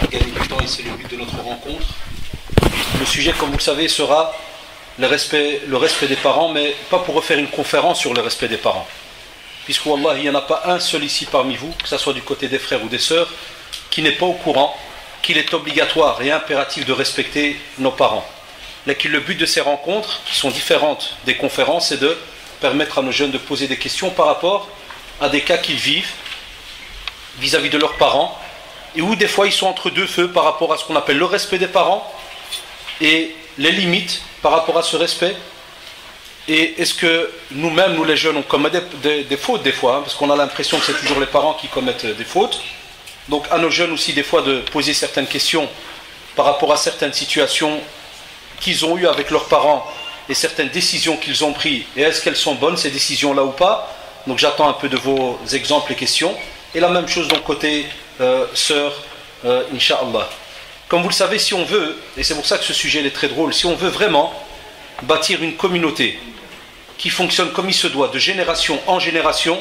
gagner du temps et c'est le but de notre rencontre. Le sujet, comme vous le savez, sera le respect des parents, mais pas pour refaire une conférence sur le respect des parents. Puisque, wallah, il n'y en a pas un seul ici parmi vous, que ce soit du côté des frères ou des sœurs, qui n'est pas au courant qu'il est obligatoire et impératif de respecter nos parents. Mais le but de ces rencontres, qui sont différentes des conférences, c'est de permettre à nos jeunes de poser des questions par rapport à des cas qu'ils vivent vis-à-vis de leurs parents, et où des fois ils sont entre deux feux par rapport à ce qu'on appelle le respect des parents et les limites par rapport à ce respect. Et est-ce que nous-mêmes, nous les jeunes, on commet des fautes des fois, parce qu'on a l'impression que c'est toujours les parents qui commettent des fautes. Donc à nos jeunes aussi des fois de poser certaines questions par rapport à certaines situations qu'ils ont eues avec leurs parents et certaines décisions qu'ils ont prises. Et est-ce qu'elles sont bonnes ces décisions-là ou pas? Donc j'attends un peu de vos exemples et questions. Et la même chose donc côté sœur, Inch'Allah. Comme vous le savez, si on veut, et c'est pour ça que ce sujet est très drôle, si on veut vraiment bâtir une communauté qui fonctionne comme il se doit, de génération en génération,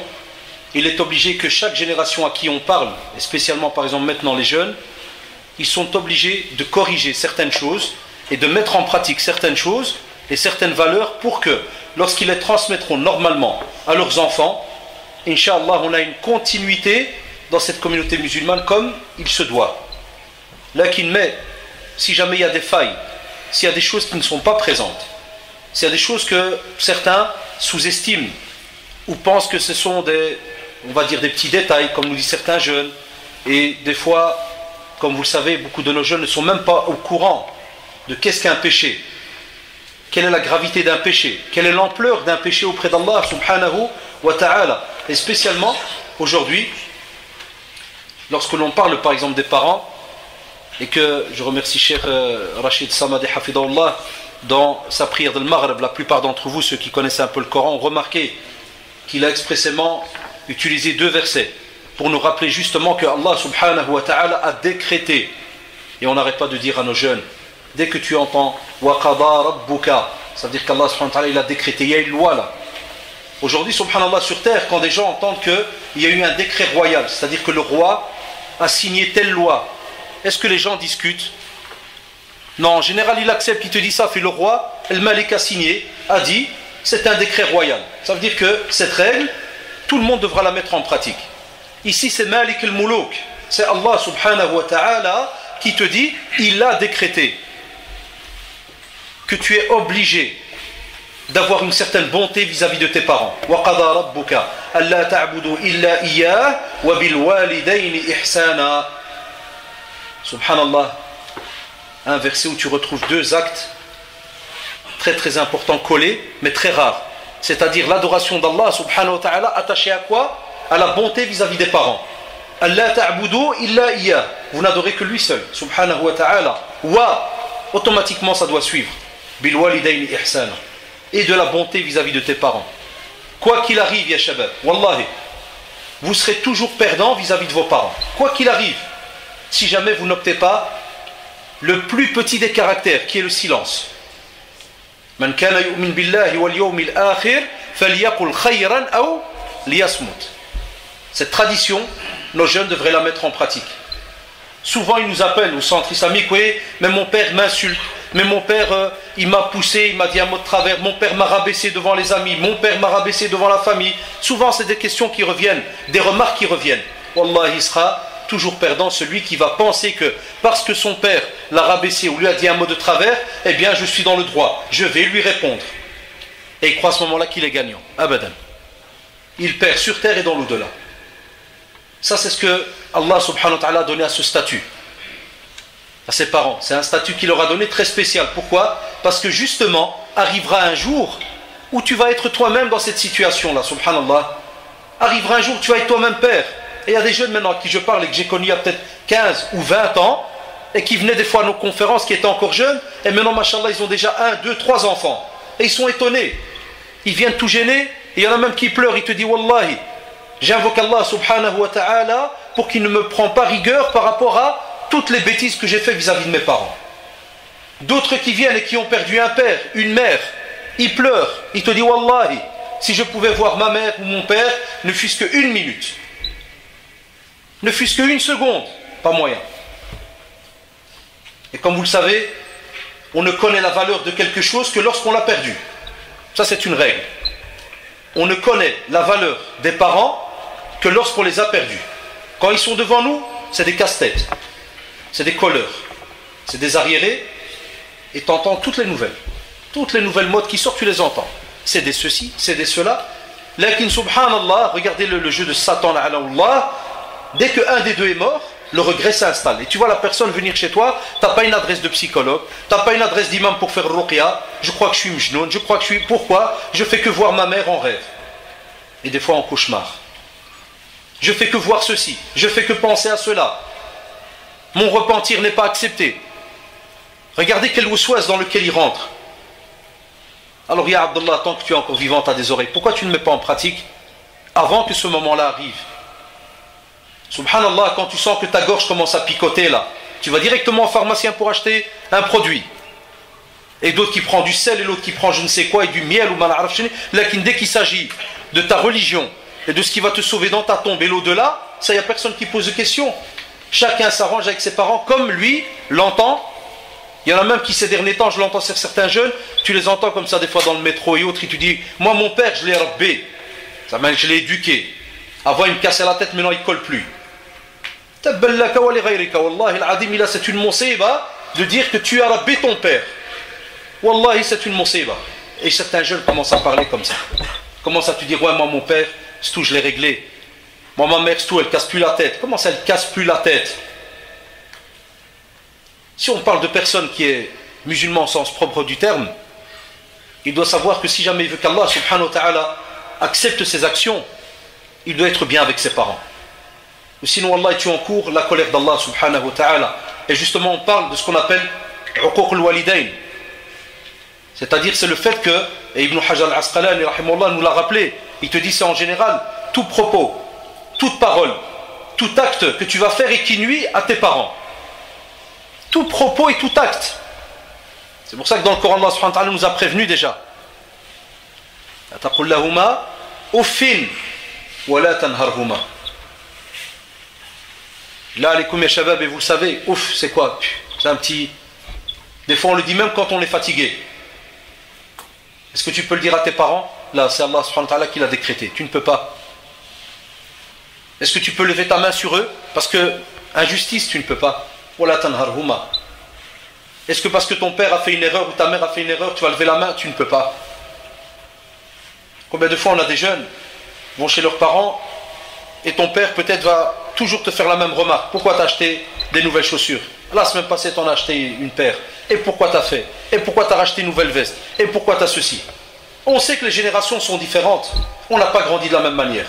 il est obligé que chaque génération à qui on parle, et spécialement par exemple maintenant les jeunes, ils sont obligés de corriger certaines choses et de mettre en pratique certaines choses et certaines valeurs pour que, lorsqu'ils les transmettront normalement à leurs enfants, Inch'Allah, on a une continuité dans cette communauté musulmane comme il se doit. Mais si jamais il y a des failles, s'il y a des choses qui ne sont pas présentes, s'il y a des choses que certains sous-estiment ou pensent que ce sont des petits détails, comme nous disent certains jeunes, et des fois, comme vous le savez, beaucoup de nos jeunes ne sont même pas au courant de qu'est-ce qu'un péché, quelle est la gravité d'un péché, quelle est l'ampleur d'un péché auprès d'Allah subhanahu wa ta'ala. Et spécialement aujourd'hui, lorsque l'on parle par exemple des parents, et que je remercie Cheikh Rachid Samadi Hafidahullah, dans sa prière de Maghreb, la plupart d'entre vous, ceux qui connaissent un peu le Coran, ont remarqué qu'il a expressément utilisé 2 versets pour nous rappeler justement que Allah subhanahu wa ta'ala a décrété, et on n'arrête pas de dire à nos jeunes, dès que tu entends wa qada rabbuka, ça veut dire qu'Allah subhanahu wa ta'ala il a décrété, il y a une loi là. Aujourd'hui, subhanallah, sur terre, quand des gens entendent qu'il y a eu un décret royal, c'est-à-dire que le roi a signé telle loi, est-ce que les gens discutent? Non, en général, il accepte, il te dit ça, fait le roi, le Malik a signé, a dit, c'est un décret royal. Ça veut dire que cette règle, tout le monde devra la mettre en pratique. Ici, c'est Malik al-Muluk, c'est Allah subhanahu wa ta'ala qui te dit, il a décrété que tu es obligé d'avoir une certaine bonté vis-à-vis de tes parents. وَقَضَى رَبُّكَ أَلَّا تَعْبُدُوا إِلَّا إِيَّاهُ وَبِالْوَالِدَيْنِ إِحْسَانًا. Subhanallah, un verset où tu retrouves 2 actes très très importants collés, mais très rares. C'est-à-dire l'adoration d'Allah subhanahu wa ta'ala attachée à quoi? À la bonté vis-à-vis des parents. أَلَّا تَعْبُدُوا إِلَّا إِيَّاهُ. Vous n'adorez que lui seul, subhanahu wa ta'ala. Wa, automatiquement ça doit suivre. بِالْوَالِدَيْنِ إِحْسَانًا. Et de la bonté vis-à-vis de tes parents. Quoi qu'il arrive, ya shabab, wallahi, vous serez toujours perdant vis-à-vis de vos parents. Quoi qu'il arrive, si jamais vous n'optez pas le plus petit des caractères, qui est le silence. Man kana yu'min billahi wal yawmil akhir falyaqul khayran aw liyasmut. Cette tradition, nos jeunes devraient la mettre en pratique. Souvent ils nous appellent au centre islamique, oui, mais mon père m'insulte, mais mon père il m'a poussé, il m'a dit un mot de travers, mon père m'a rabaissé devant les amis, mon père m'a rabaissé devant la famille. Souvent c'est des questions qui reviennent, des remarques qui reviennent. Wallah, il sera toujours perdant celui qui va penser que parce que son père l'a rabaissé ou lui a dit un mot de travers, eh bien je suis dans le droit, je vais lui répondre. Et il croit à ce moment-là qu'il est gagnant. Abadan. Il perd sur terre et dans l'au-delà. Ça c'est ce que Allah subhanahu wa ta'ala a donné à ce statut, à ses parents. C'est un statut qu'il leur a donné très spécial. Pourquoi? Parce que justement arrivera un jour où tu vas être toi-même dans cette situation-là, subhanallah. Arrivera un jour où tu vas être toi-même père. Et il y a des jeunes maintenant à qui je parle et que j'ai connu il y a peut-être 15 ou 20 ans et qui venaient des fois à nos conférences, qui étaient encore jeunes, et maintenant, machallah, ils ont déjà 1, 2, 3 enfants. Et ils sont étonnés. Ils viennent tout gênés, et il y en a même qui pleurent. Il te dit, Wallahi, j'invoque Allah subhanahu wa ta'ala pour qu'il ne me prenne pas rigueur par rapport à toutes les bêtises que j'ai fait vis-à-vis de mes parents. D'autres qui viennent et qui ont perdu un père, une mère, ils pleurent. Ils te disent, Wallahi, si je pouvais voir ma mère ou mon père, ne fût-ce qu'une minute, ne fût-ce qu'une seconde, pas moyen. Et comme vous le savez, on ne connaît la valeur de quelque chose que lorsqu'on l'a perdu. Ça, c'est une règle. On ne connaît la valeur des parents que lorsqu'on les a perdus. Quand ils sont devant nous, c'est des casse-têtes, c'est des colleurs, c'est des arriérés, et tu entends toutes les nouvelles modes qui sortent, tu les entends. C'est des ceci, c'est des cela. Lakin subhanallah, regardez le jeu de Satan, dès qu'un des deux est mort, le regret s'installe. Et tu vois la personne venir chez toi, tu n'as pas une adresse de psychologue, tu n'as pas une adresse d'imam pour faire ruqya, je crois que je suis mjnoun, je crois que je suis... Pourquoi? Je fais que voir ma mère en rêve. Et des fois en cauchemar. Je fais que voir ceci, je fais que penser à cela. Mon repentir n'est pas accepté. Regardez quel waswas dans lequel il rentre. Alors, ya Abdullah, tant que tu es encore vivant, tu as des oreilles. Pourquoi tu ne mets pas en pratique avant que ce moment-là arrive? Subhanallah, quand tu sens que ta gorge commence à picoter là, tu vas directement au pharmacien pour acheter un produit. Et d'autres qui prend du sel, et l'autre qui prend je ne sais quoi, et du miel ou mal'araf. Lakin dès qu'il s'agit de ta religion et de ce qui va te sauver dans ta tombe et l'au-delà, ça, il n'y a personne qui pose de questions. Chacun s'arrange avec ses parents comme lui l'entend. Il y en a même qui ces derniers temps, je l'entends sur certains jeunes, tu les entends comme ça des fois dans le métro et autres, et tu dis, moi mon père je l'ai rabbé, ça veut dire que je l'ai éduqué. Avant il me cassait la tête, maintenant il ne colle plus. Tabballaka wa li ghayrika, wallahi al-adim, c'est une musiba de dire que tu as rabbé ton père. Wallahi c'est une musiba. Et certains jeunes commencent à parler comme ça. Commencent à te dire, ouais moi mon père, c'est tout je l'ai réglé. Moi ma mère c'est tout, elle casse plus la tête. Comment ça elle casse plus la tête? Si on parle de personne qui est musulman au sens propre du terme, il doit savoir que si jamais il veut qu'Allah subhanahu wa ta'ala accepte ses actions, il doit être bien avec ses parents. Ou sinon Allah tu encours la colère d'Allah subhanahu wa ta'ala. Et justement on parle de ce qu'on appelle uquq al-walidayn. C'est-à-dire c'est le fait que, et Ibn Hajar al-Asqalani rahimahullah nous l'a rappelé, il te dit c'est en général tout propos, toute parole, tout acte que tu vas faire et qui nuit à tes parents. Tout propos et tout acte. C'est pour ça que dans le Coran, Allah subhanahu wa ta'ala nous a prévenu déjà. Taqul lahuma uffin wa la tanharhuma. Là, alaykoum ya shabab, et vous le savez, ouf, c'est quoi? C'est un petit... Des fois, on le dit même quand on est fatigué. Est-ce que tu peux le dire à tes parents? Là, c'est Allah subhanahu wa ta'ala qui l'a décrété. Tu ne peux pas. Est-ce que tu peux lever ta main sur eux? Parce que, injustice, tu ne peux pas. Est-ce que parce que ton père a fait une erreur ou ta mère a fait une erreur, tu vas lever la main? Tu ne peux pas. Combien de fois on a des jeunes qui vont chez leurs parents et ton père peut-être va toujours te faire la même remarque. Pourquoi tu as acheté des nouvelles chaussures? La semaine passée tu en as acheté une paire. Et pourquoi tu as fait? Et pourquoi tu as racheté une nouvelle veste? Et pourquoi tu as ceci? On sait que les générations sont différentes. On n'a pas grandi de la même manière.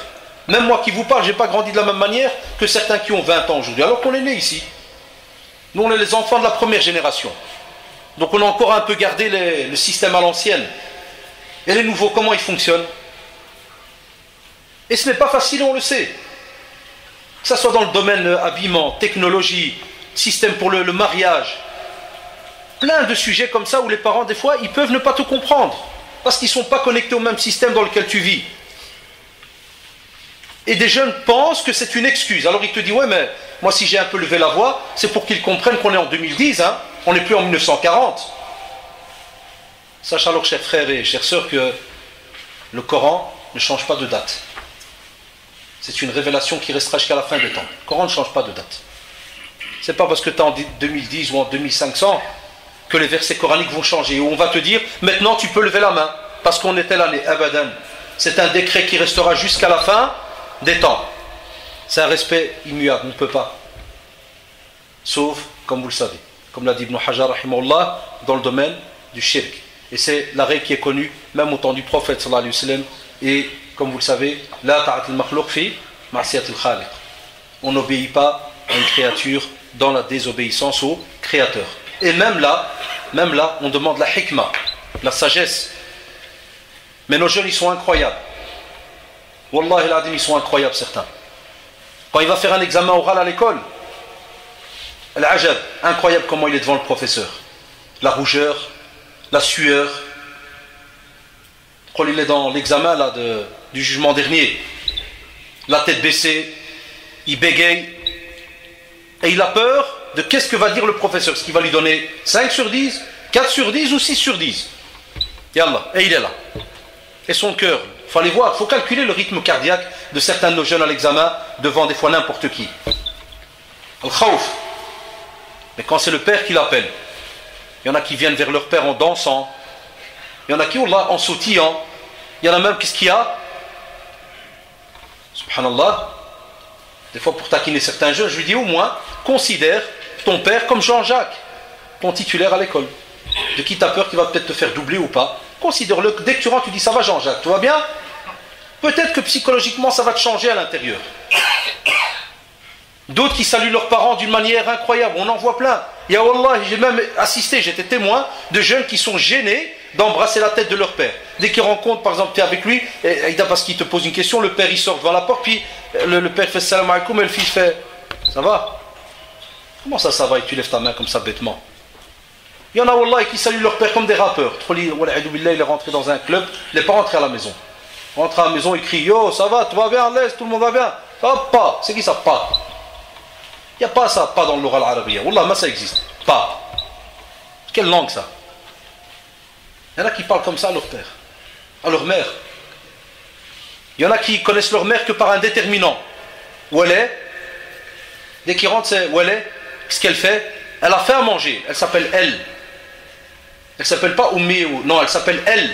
Même moi qui vous parle, je n'ai pas grandi de la même manière que certains qui ont 20 ans aujourd'hui, alors qu'on est né ici. Nous, on est les enfants de la première génération. Donc, on a encore un peu gardé le système à l'ancienne. Et les nouveaux, comment ils fonctionnent? Et ce n'est pas facile, on le sait. Que ce soit dans le domaine habillement, technologie, système pour le mariage. Plein de sujets comme ça où les parents, des fois, ils peuvent ne pas te comprendre. Parce qu'ils ne sont pas connectés au même système dans lequel tu vis. Et des jeunes pensent que c'est une excuse. Alors, ils te disent, ouais, mais... Moi, si j'ai un peu levé la voix, c'est pour qu'ils comprennent qu'on est en 2010, hein. On n'est plus en 1940. Sache alors, chers frères et chères sœurs, que le Coran ne change pas de date. C'est une révélation qui restera jusqu'à la fin des temps. Le Coran ne change pas de date. Ce n'est pas parce que tu es en 2010 ou en 2500 que les versets coraniques vont changer. Ou on va te dire, maintenant tu peux lever la main, parce qu'on était l'année. Abadan. C'est un décret qui restera jusqu'à la fin des temps. C'est un respect immuable, on ne peut pas. Sauf, comme vous le savez, comme l'a dit Ibn Hajar, rahimahullah, dans le domaine du shirk. Et c'est la règle qui est connue, même au temps du prophète, sallallahu alayhi wa sallam. Et, comme vous le savez, la ta'at al-makhlouq fi ma'siyat al-khaliq. On n'obéit pas à une créature dans la désobéissance au créateur. Et même là, on demande la hikmah, la sagesse. Mais nos jeunes, ils sont incroyables. Wallahi al-adim, ils sont incroyables, certains. Quand il va faire un examen oral à l'école, l'ajab, incroyable comment il est devant le professeur. La rougeur, la sueur. Quand il est dans l'examen là, du jugement dernier, la tête baissée, il bégaye, et il a peur de qu'est-ce que va dire le professeur. Est-ce qu'il va lui donner 5 sur 10, 4 sur 10 ou 6 sur 10? Yallah, et il est là. Et son cœur, il faut aller voir, il faut calculer le rythme cardiaque de certains de nos jeunes à l'examen devant des fois n'importe qui. Al-Khawf. Mais quand c'est le père qui l'appelle, il y en a qui viennent vers leur père en dansant, il y en a qui, Allah, en sautillant, il y en a même, qu'est-ce qu'il y a? Subhanallah. Des fois pour taquiner certains jeunes, je lui dis au moins, considère ton père comme Jean-Jacques, ton titulaire à l'école. De qui t'as peur qu'il va peut-être te faire doubler ou pas? Considère-le, dès que tu rentres, tu dis ça va Jean-Jacques, tout va bien? Peut-être que psychologiquement ça va te changer à l'intérieur. D'autres qui saluent leurs parents d'une manière incroyable, on en voit plein. Ya Wallah, j'ai même assisté, j'étais témoin de jeunes qui sont gênés d'embrasser la tête de leur père. Dès qu'ils rencontrent, par exemple, tu es avec lui, Aïda, parce qu'il te pose une question, le père il sort devant la porte, puis le père fait salam alaikum et le fils fait ça va? Comment ça va? Et tu lèves ta main comme ça bêtement. Il y en a Wallah qui saluent leur père comme des rappeurs. Il est rentré dans un club, il n'est pas rentré à la maison. Il rentre à la maison, il crie yo, ça va, tout va bien, laisse, tout le monde va bien. Ça va pas, c'est qui ça? Pas. Il n'y a pas ça, pas dans l'oral arabiya. Wallah, mais ça existe. Pas. Quelle langue ça? Il y en a qui parlent comme ça à leur père, à leur mère. Il y en a qui connaissent leur mère que par un déterminant. Où elle est? Dès qu'ils rentrent, c'est où elle est? Qu'est-ce qu'elle fait? Elle a fait à manger. Elle s'appelle elle. Elle ne s'appelle pas Ummi ou... Non, elle s'appelle elle.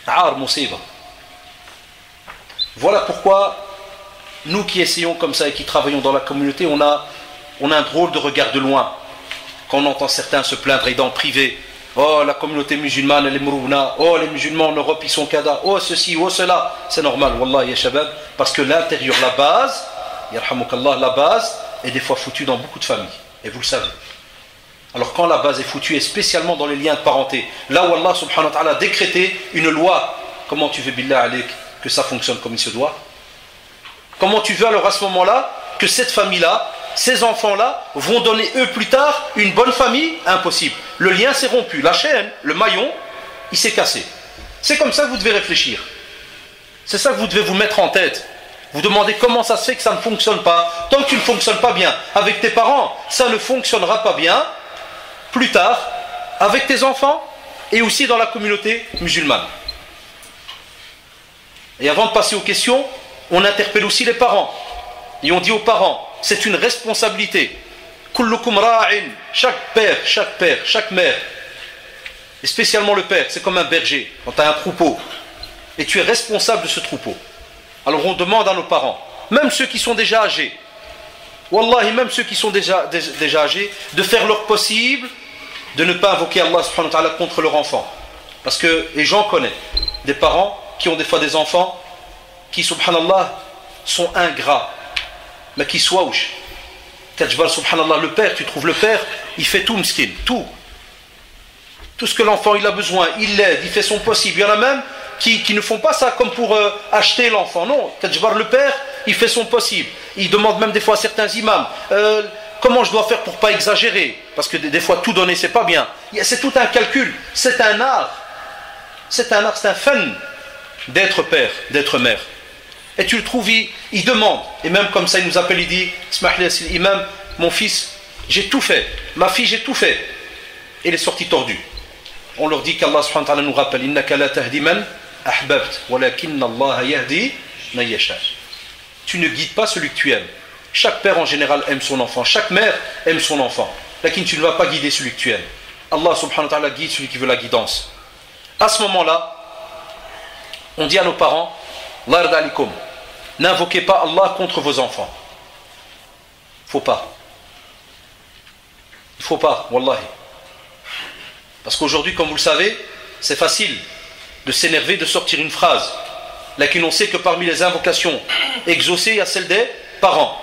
Ar Moussiba. Voilà pourquoi nous qui essayons comme ça et qui travaillons dans la communauté, on a un drôle de regard de loin. Quand on entend certains se plaindre et dans le privé, oh la communauté musulmane elle est mourouna, oh les musulmans en Europe ils sont kada, oh ceci, oh cela, c'est normal, wallah ya shabab, parce que l'intérieur, la base, yarhamukallah, la base est des fois foutue dans beaucoup de familles, et vous le savez. Alors quand la base est foutue, et spécialement dans les liens de parenté, là où Allah subhanahu wa ta'ala a décrété une loi, comment tu veux billah alik que ça fonctionne comme il se doit? Comment tu veux alors à ce moment-là que cette famille-là, ces enfants-là vont donner eux plus tard une bonne famille? Impossible. Le lien s'est rompu, la chaîne, le maillon, il s'est cassé. C'est comme ça que vous devez réfléchir. C'est ça que vous devez vous mettre en tête. Vous demandez comment ça se fait que ça ne fonctionne pas. Tant que tu ne fonctionnes pas bien avec tes parents, ça ne fonctionnera pas bien plus tard avec tes enfants et aussi dans la communauté musulmane. Et avant de passer aux questions, on interpelle aussi les parents. Et on dit aux parents, c'est une responsabilité. Kullukum ra'in, chaque père, chaque mère, et spécialement le père, c'est comme un berger. Quand tu as un troupeau, et tu es responsable de ce troupeau. Alors on demande à nos parents, même ceux qui sont déjà âgés, wallahi, même ceux qui sont déjà âgés, de faire leur possible, de ne pas invoquer Allah subhanahu wa ta'ala contre leur enfant. Parce que, et j'en connais, des parents qui ont des fois des enfants qui, subhanallah, sont ingrats, mais qui swauch. Kajbal, subhanallah, le père, tu trouves le père, il fait tout, m'skin, tout. Tout ce que l'enfant il a besoin, il l'aide, il fait son possible. Il y en a même qui ne font pas ça comme pour acheter l'enfant. Non, Kajbar, le père, il fait son possible. Il demande même des fois à certains imams, comment je dois faire pour pas exagérer? Parce que des fois, tout donner, c'est pas bien. C'est tout un calcul, c'est un art. C'est un art, c'est un fun d'être père, d'être mère. Et tu le trouves, il demande. Et même comme ça, il nous appelle, il dit, imam, mon fils, j'ai tout fait. Ma fille, j'ai tout fait. Et il est sorti tordu. On leur dit qu'Allah subhanahu wa ta'ala nous rappelle, innaka la tahdi man ahbabt, walakinna Allah yahdi man yasha. Tu ne guides pas celui que tu aimes. Chaque père en général aime son enfant. Chaque mère aime son enfant. Lakin tu ne vas pas guider celui que tu aimes. Allah subhanahu wa ta'ala guide celui qui veut la guidance. À ce moment-là, on dit à nos parents, Lard alikum, n'invoquez pas Allah contre vos enfants. Faut pas. Il faut pas, wallahi. Parce qu'aujourd'hui, comme vous le savez, c'est facile de s'énerver, de sortir une phrase. Là, on sait que parmi les invocations exaucées, il y a celle des parents.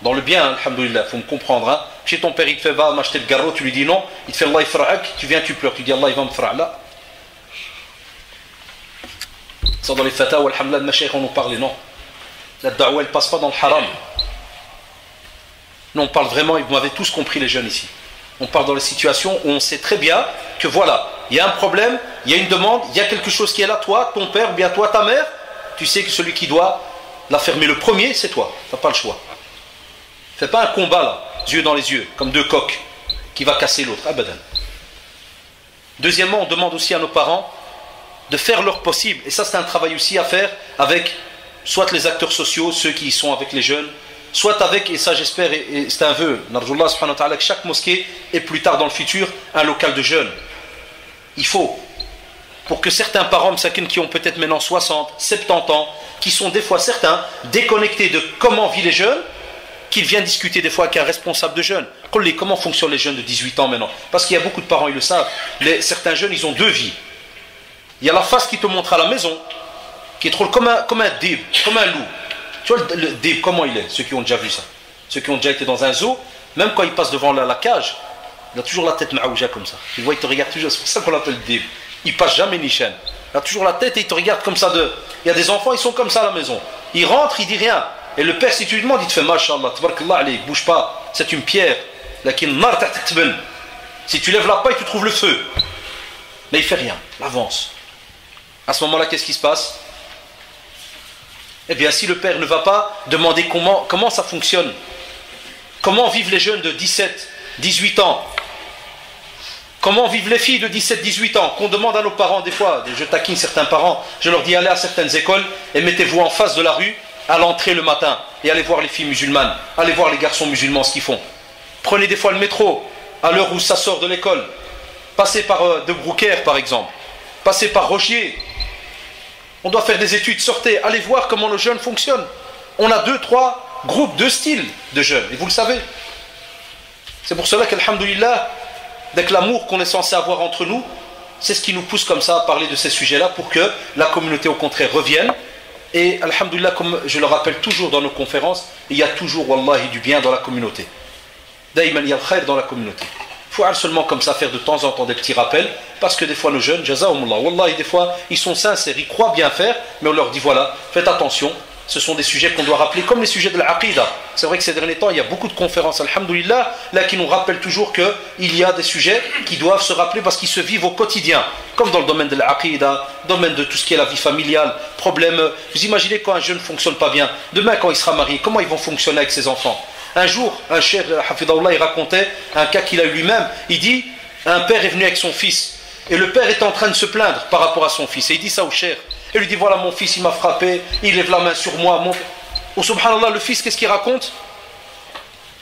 Dans le bien, alhamdoulilah, il faut me comprendre. Hein. Chez ton père, il te fait va m'acheter le garrot, tu lui dis non, il te fait Allah ifra'ak, tu viens, tu pleures, tu dis Allah il va me faire là. Ça dans les fatawa, alhamdoulilah, de ma cheikh, on en parlait, non. La da'wa, elle passe pas dans le haram. Non, on parle vraiment, et vous m'avez tous compris les jeunes ici. On parle dans les situations où on sait très bien que voilà, il y a un problème, il y a une demande, il y a quelque chose qui est là, toi, ton père, ou bien toi, ta mère, tu sais que celui qui doit la fermer le premier, c'est toi, tu n'as pas le choix. Fais pas un combat là, yeux dans les yeux, comme deux coqs, qui va casser l'autre. Abadan. Deuxièmement, on demande aussi à nos parents de faire leur possible, et ça c'est un travail aussi à faire avec soit les acteurs sociaux, ceux qui sont avec les jeunes, soit avec, et ça j'espère, et c'est un vœu, Narjullah subhanahu wa ta'ala, que chaque mosquée ait plus tard dans le futur un local de jeunes. Il faut, pour que certains parents qui ont peut-être maintenant 60, 70 ans, qui sont des fois certains déconnectés de comment vivent les jeunes, qu'ils viennent discuter des fois avec un responsable de jeunes. Comment fonctionnent les jeunes de 18 ans maintenant? Parce qu'il y a beaucoup de parents, ils le savent, certains jeunes, ils ont deux vies. Il y a la face qui te montre à la maison, qui est trop comme un dib, comme un loup. Tu vois le dib, comment il est? Ceux qui ont déjà vu ça, ceux qui ont déjà été dans un zoo, même quand ils passent devant la cage, il a toujours la tête maouja comme ça. Tu vois, il te regarde toujours, c'est pour ça qu'on l'appelle dib. Il passe jamais ni chaîne. Il a toujours la tête et il te regarde comme ça. Il y a des enfants, ils sont comme ça à la maison. Il rentre, il dit rien. Et le père, si tu lui demandes, il te fait Masha'Allah, tabarakallah alayk, bouge pas, c'est une pierre. Si tu lèves la paille, tu trouves le feu. Mais il fait rien, il avance. À ce moment-là, qu'est-ce qui se passe? Eh bien, si le père ne va pas demander comment ça fonctionne, comment vivent les jeunes de 17, 18 ans, comment vivent les filles de 17, 18 ans, qu'on demande à nos parents des fois, je taquine certains parents, je leur dis allez à certaines écoles et mettez-vous en face de la rue à l'entrée le matin et allez voir les filles musulmanes, allez voir les garçons musulmans ce qu'ils font. Prenez des fois le métro à l'heure où ça sort de l'école, passez par De Brouckère par exemple, passez par Rogier. On doit faire des études, sortez, allez voir comment le jeune fonctionne. On a 2, 3 groupes, 2 styles de jeunes, et vous le savez. C'est pour cela qu'alhamdoulilah, avec l'amour qu'on est censé avoir entre nous, c'est ce qui nous pousse comme ça à parler de ces sujets-là pour que la communauté au contraire revienne. Et alhamdoulilah, comme je le rappelle toujours dans nos conférences, il y a toujours wallahi du bien dans la communauté. Daïman, il y a le khair dans la communauté. Il faut seulement comme ça faire de temps en temps des petits rappels, parce que des fois nos jeunes, jazaoumullah, wallahi, des fois ils sont sincères, ils croient bien faire, mais on leur dit voilà, faites attention, ce sont des sujets qu'on doit rappeler, comme les sujets de l'aqida. C'est vrai que ces derniers temps, il y a beaucoup de conférences, alhamdoulilah, là qui nous rappellent toujours qu'il y a des sujets qui doivent se rappeler parce qu'ils se vivent au quotidien, comme dans le domaine de l'aqida, domaine de tout ce qui est la vie familiale, problème. Vous imaginez quand un jeune ne fonctionne pas bien, demain quand il sera marié, comment ils vont fonctionner avec ses enfants? Un jour, un cheikh, hafidahullah, il racontait un cas qu'il a eu lui-même. Il dit, un père est venu avec son fils, et le père est en train de se plaindre par rapport à son fils, et il dit ça au cheikh. Et lui dit voilà mon fils il m'a frappé, il lève la main sur moi. Oh subhanallah, le fils qu'est-ce qu'il raconte?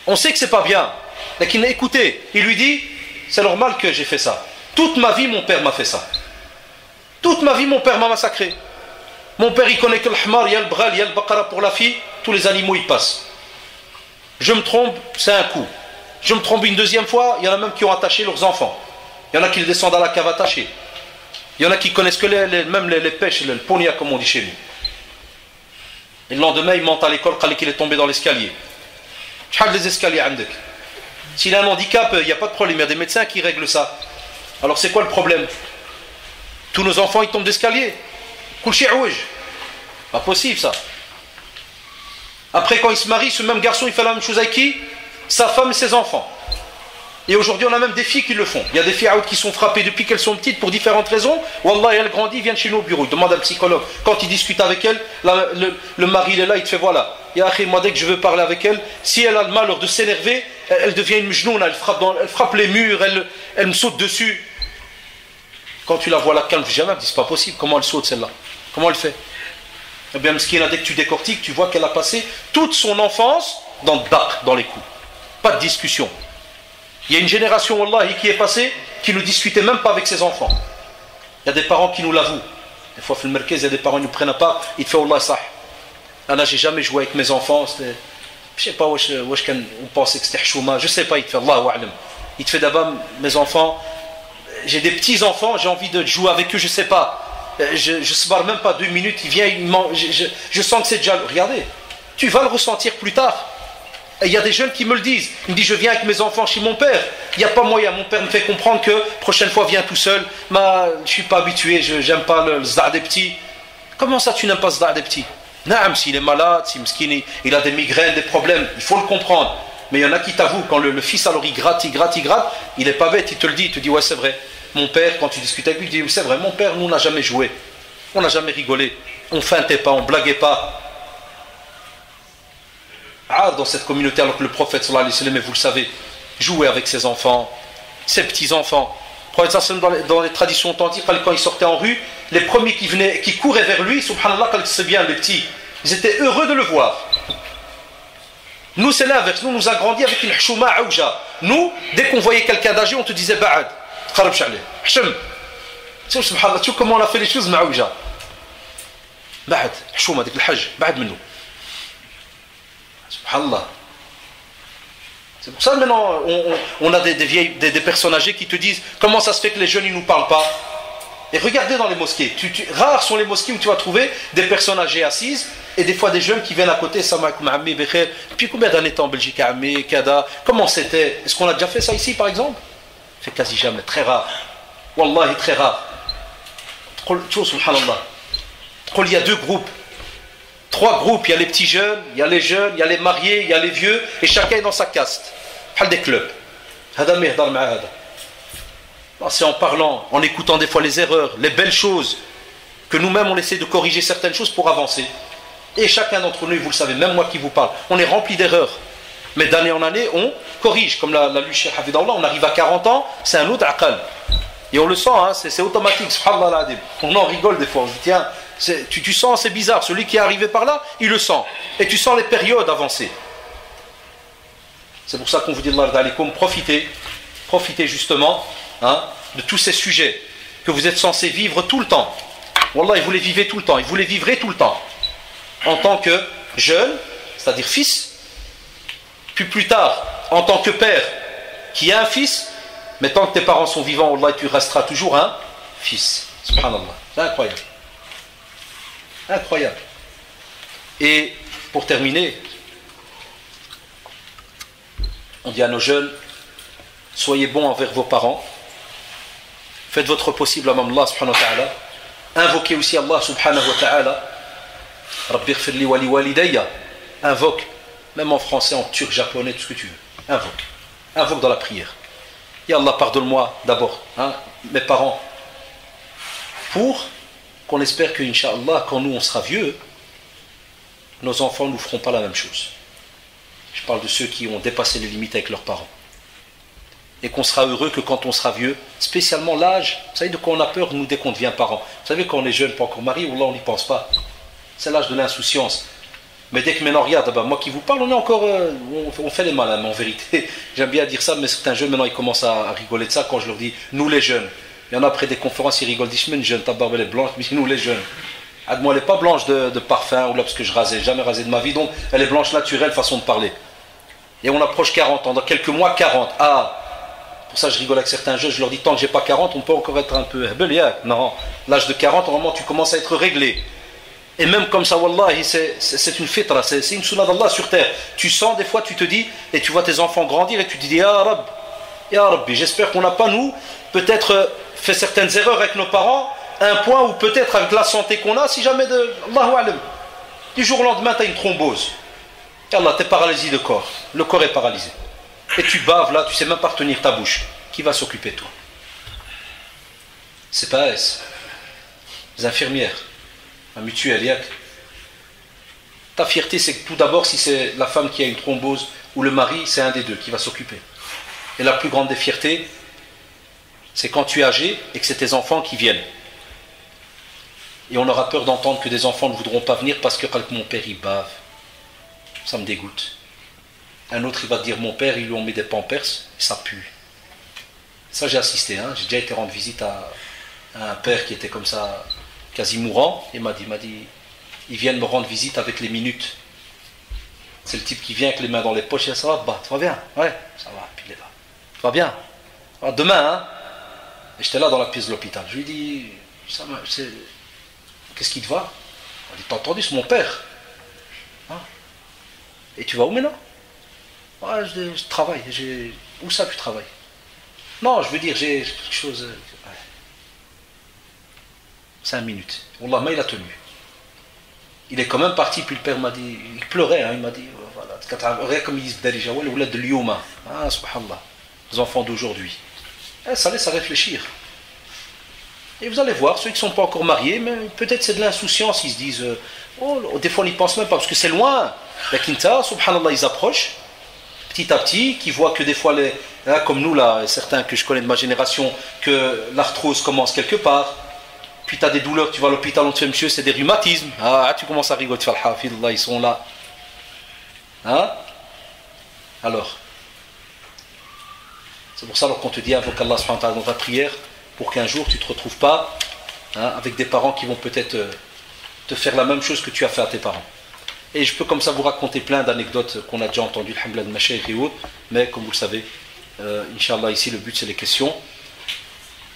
On sait que c'est pas bien. Mais qu'il n'a écouté. Il lui dit c'est normal que j'ai fait ça. Toute ma vie mon père m'a fait ça. Toute ma vie mon père m'a massacré. Mon père il connaît que le hmar, il y a le bral, il y a le baqara pour la fille, tous les animaux ils passent. Je me trompe, c'est un coup. Je me trompe une deuxième fois, il y en a même qui ont attaché leurs enfants. Il y en a qui le descendent à la cave attachée. Il y en a qui connaissent que même les pêches, le ponia comme on dit chez nous. Et le lendemain, il monte à l'école, qu'il est tombé dans l'escalier. Les escaliers, s'il a un handicap, il n'y a pas de problème, il y a des médecins qui règlent ça. Alors c'est quoi le problème? Tous nos enfants, ils tombent d'escalier. Pas possible ça. Après quand il se marie, ce même garçon, il fait la même chose avec qui? Sa femme et ses enfants. Et aujourd'hui, on a même des filles qui le font. Il y a des filles qui sont frappées depuis qu'elles sont petites pour différentes raisons. Wallah, elles grandissent, viennent chez nous au bureau. Ils demandent à un psychologue. Quand ils discutent avec elle, le mari il est là, il te fait voilà. Moi, dès que je veux parler avec elle, si elle a le malheur de s'énerver, elle devient une mjnouna, elle frappe les murs, elle me saute dessus. Quand tu la vois là, calme, jamais, c'est pas possible. Comment elle saute celle-là? Comment elle fait? Eh bien, dès que tu décortiques, tu vois qu'elle a passé toute son enfance dans le dark, dans les coups. Pas de discussion. Il y a une génération, wallahi, qui est passée, qui ne discutait même pas avec ses enfants. Il y a des parents qui nous l'avouent. Des fois, il y a des parents qui ne nous prennent pas, ils te font wallah sah. Là, j'ai jamais joué avec mes enfants. Je ne sais pas où on pensait que c'était chouma. Je ne sais pas, il te fait Allahu a'lam. Il te fait d'abord, mes enfants, j'ai des petits enfants, j'ai envie de jouer avec eux, je ne sais pas. Je ne se barre même pas 2 minutes, il vient, je sens que c'est déjà. Regardez, tu vas le ressentir plus tard. Et il y a des jeunes qui me le disent. Ils me disent je viens avec mes enfants chez mon père. Il n'y a pas moyen. Mon père me fait comprendre que prochaine fois viens tout seul. Je ne suis pas habitué, je n'aime pas le zda des petits. Comment ça tu n'aimes pas le zda des petits? Naam, s'il est malade, si mskini, il a des migraines, des problèmes, il faut le comprendre. Mais il y en a qui t'avouent, quand le fils alors il gratte, il n'est pas bête, il te le dit, il te dit ouais c'est vrai. Mon père, quand tu discutes avec lui, il dit c'est vrai, mon père, nous on n'a jamais joué. On n'a jamais rigolé. On feintait pas, on blaguait pas. dans cette communauté, alors que le prophète sallallahu alayhi wa sallam, et vous le savez, jouait avec ses enfants, ses petits-enfants. Le prophète sallallahu alayhi wa sallam, dans les traditions authentiques, quand il sortait en rue, les premiers qui couraient vers lui, subhanallah, quand c'est bien les petits, ils étaient heureux de le voir. Nous, c'est l'inverse. Nous, nous a grandi avec une hchouma aouja. Nous, dès qu'on voyait quelqu'un d'âgé, on te disait ba'ad. Kharab sha'li. Hchem. Tu sais comment on a fait les choses, ma'aouja. Ba'ad. Hchouma, dik l'hajj. Ba'ad minnou. Subhanallah. C'est pour ça maintenant, on a des personnes âgées qui te disent comment ça se fait que les jeunes ils nous parlent pas. Et regardez dans les mosquées. Rares sont les mosquées où tu vas trouver des personnes âgées assises et des fois des jeunes qui viennent à côté. Puis combien d'années t'es en Belgique, Amé, Kada? Comment c'était? Est-ce qu'on a déjà fait ça ici par exemple? C'est quasi jamais, très rare. Wallahi, très rare. Tu vois, subhanallah. Il y a 2 groupes. 3 groupes, il y a les petits jeunes, il y a les jeunes, il y a les mariés, il y a les vieux, et chacun est dans sa caste. Des clubs. C'est en parlant, en écoutant des fois les erreurs, les belles choses, que nous-mêmes on essaie de corriger certaines choses pour avancer. Et chacun d'entre nous, vous le savez, même moi qui vous parle, on est rempli d'erreurs. Mais d'année en année, on corrige. Comme l'a lu Cheikh Hafidallah, on arrive à 40 ans, c'est un autre aqal. Et on le sent, hein, c'est automatique. On en rigole des fois, on se dit tiens, tu sens, c'est bizarre, celui qui est arrivé par là, il le sent. Et tu sens les périodes avancées. C'est pour ça qu'on vous dit, profitez justement, hein, de tous ces sujets que vous êtes censés vivre tout le temps. Wallah, vous les vivez tout le temps, et vous les vivrez tout le temps. En tant que jeune, c'est-à-dire fils, puis plus tard, en tant que père, qui a un fils, mais tant que tes parents sont vivants, Wallah, tu resteras toujours un fils. Subhanallah, c'est incroyable. Incroyable. Et pour terminer, on dit à nos jeunes, soyez bons envers vos parents, faites votre possible à Allah subhanahu wa ta'ala, invoquez aussi Allah subhanahu wa ta'ala, Rabbi ighfirli wa li walidayya, invoque, même en français, en turc, japonais, tout ce que tu veux, invoque dans la prière. Et Allah, pardonne-moi d'abord, hein, mes parents, pour qu'on espère que, Inch'Allah, quand nous on sera vieux, nos enfants ne nous feront pas la même chose. Je parle de ceux qui ont dépassé les limites avec leurs parents. Et qu'on sera heureux que quand on sera vieux, spécialement l'âge, vous savez de quoi on a peur, nous, dès qu'on devient parent. Vous savez, quand on est jeune, pas encore marié, là on n'y pense pas. C'est l'âge de l'insouciance. Mais dès que maintenant, regarde, moi qui vous parle, on est encore, on fait les malins, mais en vérité, j'aime bien dire ça, mais certains jeunes, maintenant, ils commencent à rigoler de ça quand je leur dis, nous les jeunes. Il y en a après des conférences, ils rigolent, disent, mais une jeune, ta barbe elle est blanche, mais nous les jeunes. Moi, elle n'est pas blanche de parfum, ou là, parce que je rasais, jamais rasé de ma vie, donc elle est blanche naturelle, façon de parler. Et on approche 40 ans, dans quelques mois, 40. Pour ça je rigole avec certains jeunes, je leur dis, tant que j'ai pas 40, on peut encore être un peu non, l'âge de 40, normalement, tu commences à être réglé. Et même comme ça, wallahi, c'est une fitra, c'est une sunna d'Allah sur terre. Tu sens, des fois, tu te dis, et tu vois tes enfants grandir, et tu te dis, Ya Rabbi, j'espère qu'on n'a pas, nous, peut-être fait certaines erreurs avec nos parents, à un point où peut-être avec la santé qu'on a, si jamais Allahu Alam, du jour au lendemain, tu as une thrombose. Et Allah, tu es paralysé de corps. Le corps est paralysé. Et tu baves là, tu ne sais même pas retenir ta bouche. Qui va s'occuper de toi? C'est pas les infirmières, la mutuelle, yak. Ta fierté, c'est que tout d'abord, si c'est la femme qui a une thrombose ou le mari, c'est un des deux qui va s'occuper. Et la plus grande des fiertés, c'est quand tu es âgé et que c'est tes enfants qui viennent. Et on aura peur d'entendre que des enfants ne voudront pas venir parce que mon père il bave. Ça me dégoûte. Un autre il va te dire mon père, ils lui ont mis des pampers, ça pue. Ça j'ai assisté, hein. J'ai déjà été rendre visite à un père qui était comme ça, quasi mourant. Il m'a dit, ils viennent me rendre visite avec les minutes. C'est le type qui vient avec les mains dans les poches et ça va, bah, tu vas bien? Ouais, ça va, puis il est là. Tu vas bien? Alors, demain, hein. Et j'étais là dans la pièce de l'hôpital. Je lui dis, qu'est-ce qui te va? Il dit, t'as entendu, c'est mon père. Hein? Et tu vas où maintenant? Ouais, je travaille. Où ça tu travailles? Non, je veux dire, j'ai quelque chose. Ouais. 5 minutes. Wallah, mais il a tenu. Il est quand même parti, puis le père m'a dit, il pleurait, hein, il m'a dit, voilà, regarde comme ils disent, de l'Iyoma. Ah, subhanallah, les enfants d'aujourd'hui. Ça laisse à réfléchir. Et vous allez voir, ceux qui ne sont pas encore mariés, mais peut-être c'est de l'insouciance, ils se disent, oh, des fois on n'y pense même pas, parce que c'est loin. La quinta, subhanallah, ils approchent petit à petit, qui voient que des fois, comme nous, là, certains que je connais de ma génération, que l'arthrose commence quelque part. Puis tu as des douleurs, tu vas à l'hôpital, on te fait monsieur, c'est des rhumatismes. Ah, tu commences à rigoler, tu fais le hafid, là, ils sont là. Hein? Alors, c'est pour ça qu'on te dit, invoque Allah subhanahu wa ta'ala dans ta prière, pour qu'un jour tu ne te retrouves pas avec des parents qui vont peut-être te faire la même chose que tu as fait à tes parents. Et je peux comme ça vous raconter plein d'anecdotes qu'on a déjà entendues, alhamdoulilah, de Mashaykh et autres, mais comme vous le savez, Inch'Allah, ici le but c'est les questions.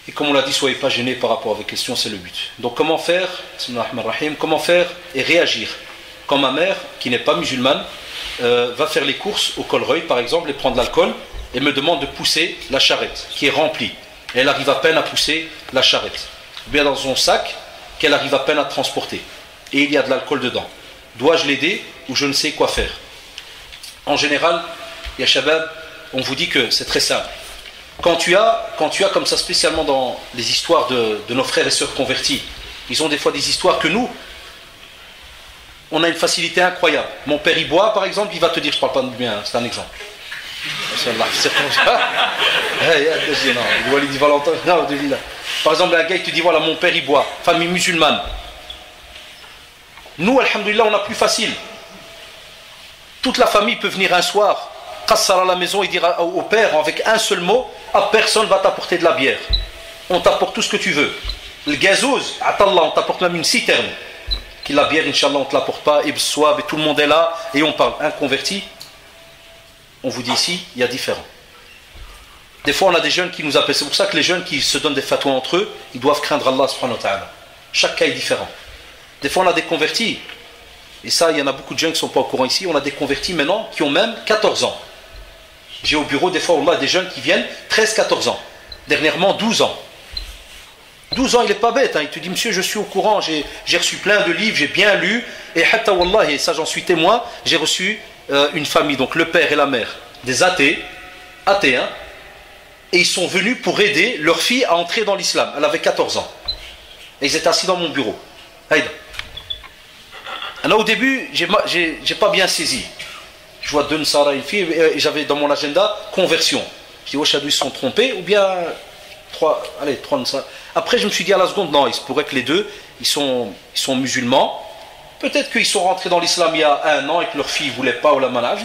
Et comme on l'a dit, soyez pas gênés par rapport à vos questions, c'est le but. Donc comment faire, comment faire et réagir quand ma mère, qui n'est pas musulmane, va faire les courses au Colreuil par exemple et prendre l'alcool et me demande de pousser la charrette qui est remplie. Et elle arrive à peine à pousser la charrette. Ou bien dans son sac qu'elle arrive à peine à transporter. Et il y a de l'alcool dedans. Dois-je l'aider ou je ne sais quoi faire? En général, ya shabab, on vous dit que c'est très simple. Quand tu as comme ça, spécialement dans les histoires de nos frères et sœurs convertis, ils ont des fois des histoires que nous, on a une facilité incroyable. Mon père y boit, par exemple, il va te dire, je ne parle pas de lui, c'est un exemple. Par exemple, un gars il te dit, voilà, mon père y boit, famille musulmane. Nous, alhamdoulilah, on a plus facile. Toute la famille peut venir un soir, qassar à la maison et dire au père, avec un seul mot, personne va t'apporter de la bière. On t'apporte tout ce que tu veux. Le gazouz, atallah, on t'apporte même une citerne. Qui la bière, Inch'Allah, on ne te l'apporte pas, et tout le monde est là, et on parle. Un converti, on vous dit ici, il y a différent. Des fois, on a des jeunes qui nous appellent. C'est pour ça que les jeunes qui se donnent des fatwas entre eux, ils doivent craindre Allah subhanahu wa ta'ala. Chaque cas est différent. Des fois, on a des convertis, et ça, il y en a beaucoup de jeunes qui ne sont pas au courant ici, on a des convertis maintenant qui ont même 14 ans. J'ai au bureau, des fois, on a des jeunes qui viennent 13-14 ans. Dernièrement, 12 ans. 12 ans, il n'est pas bête. Il te dit, monsieur, je suis au courant, j'ai reçu plein de livres, j'ai bien lu, et hatta wallah, et ça j'en suis témoin, j'ai reçu une famille, donc le père et la mère, des athées, et ils sont venus pour aider leur fille à entrer dans l'islam. Elle avait 14 ans. Et ils étaient assis dans mon bureau. Alors, au début, j'ai pas bien saisi. Je vois deux Nsara, une fille, et j'avais dans mon agenda conversion. Je dis, wesh, ils se sont trompés, ou bien trois Nsara. Après, je me suis dit à la seconde, non, il se pourrait que les deux, ils sont musulmans. Peut-être qu'ils sont rentrés dans l'islam il y a 1 an et que leur fille ne voulait pas, ou la manage.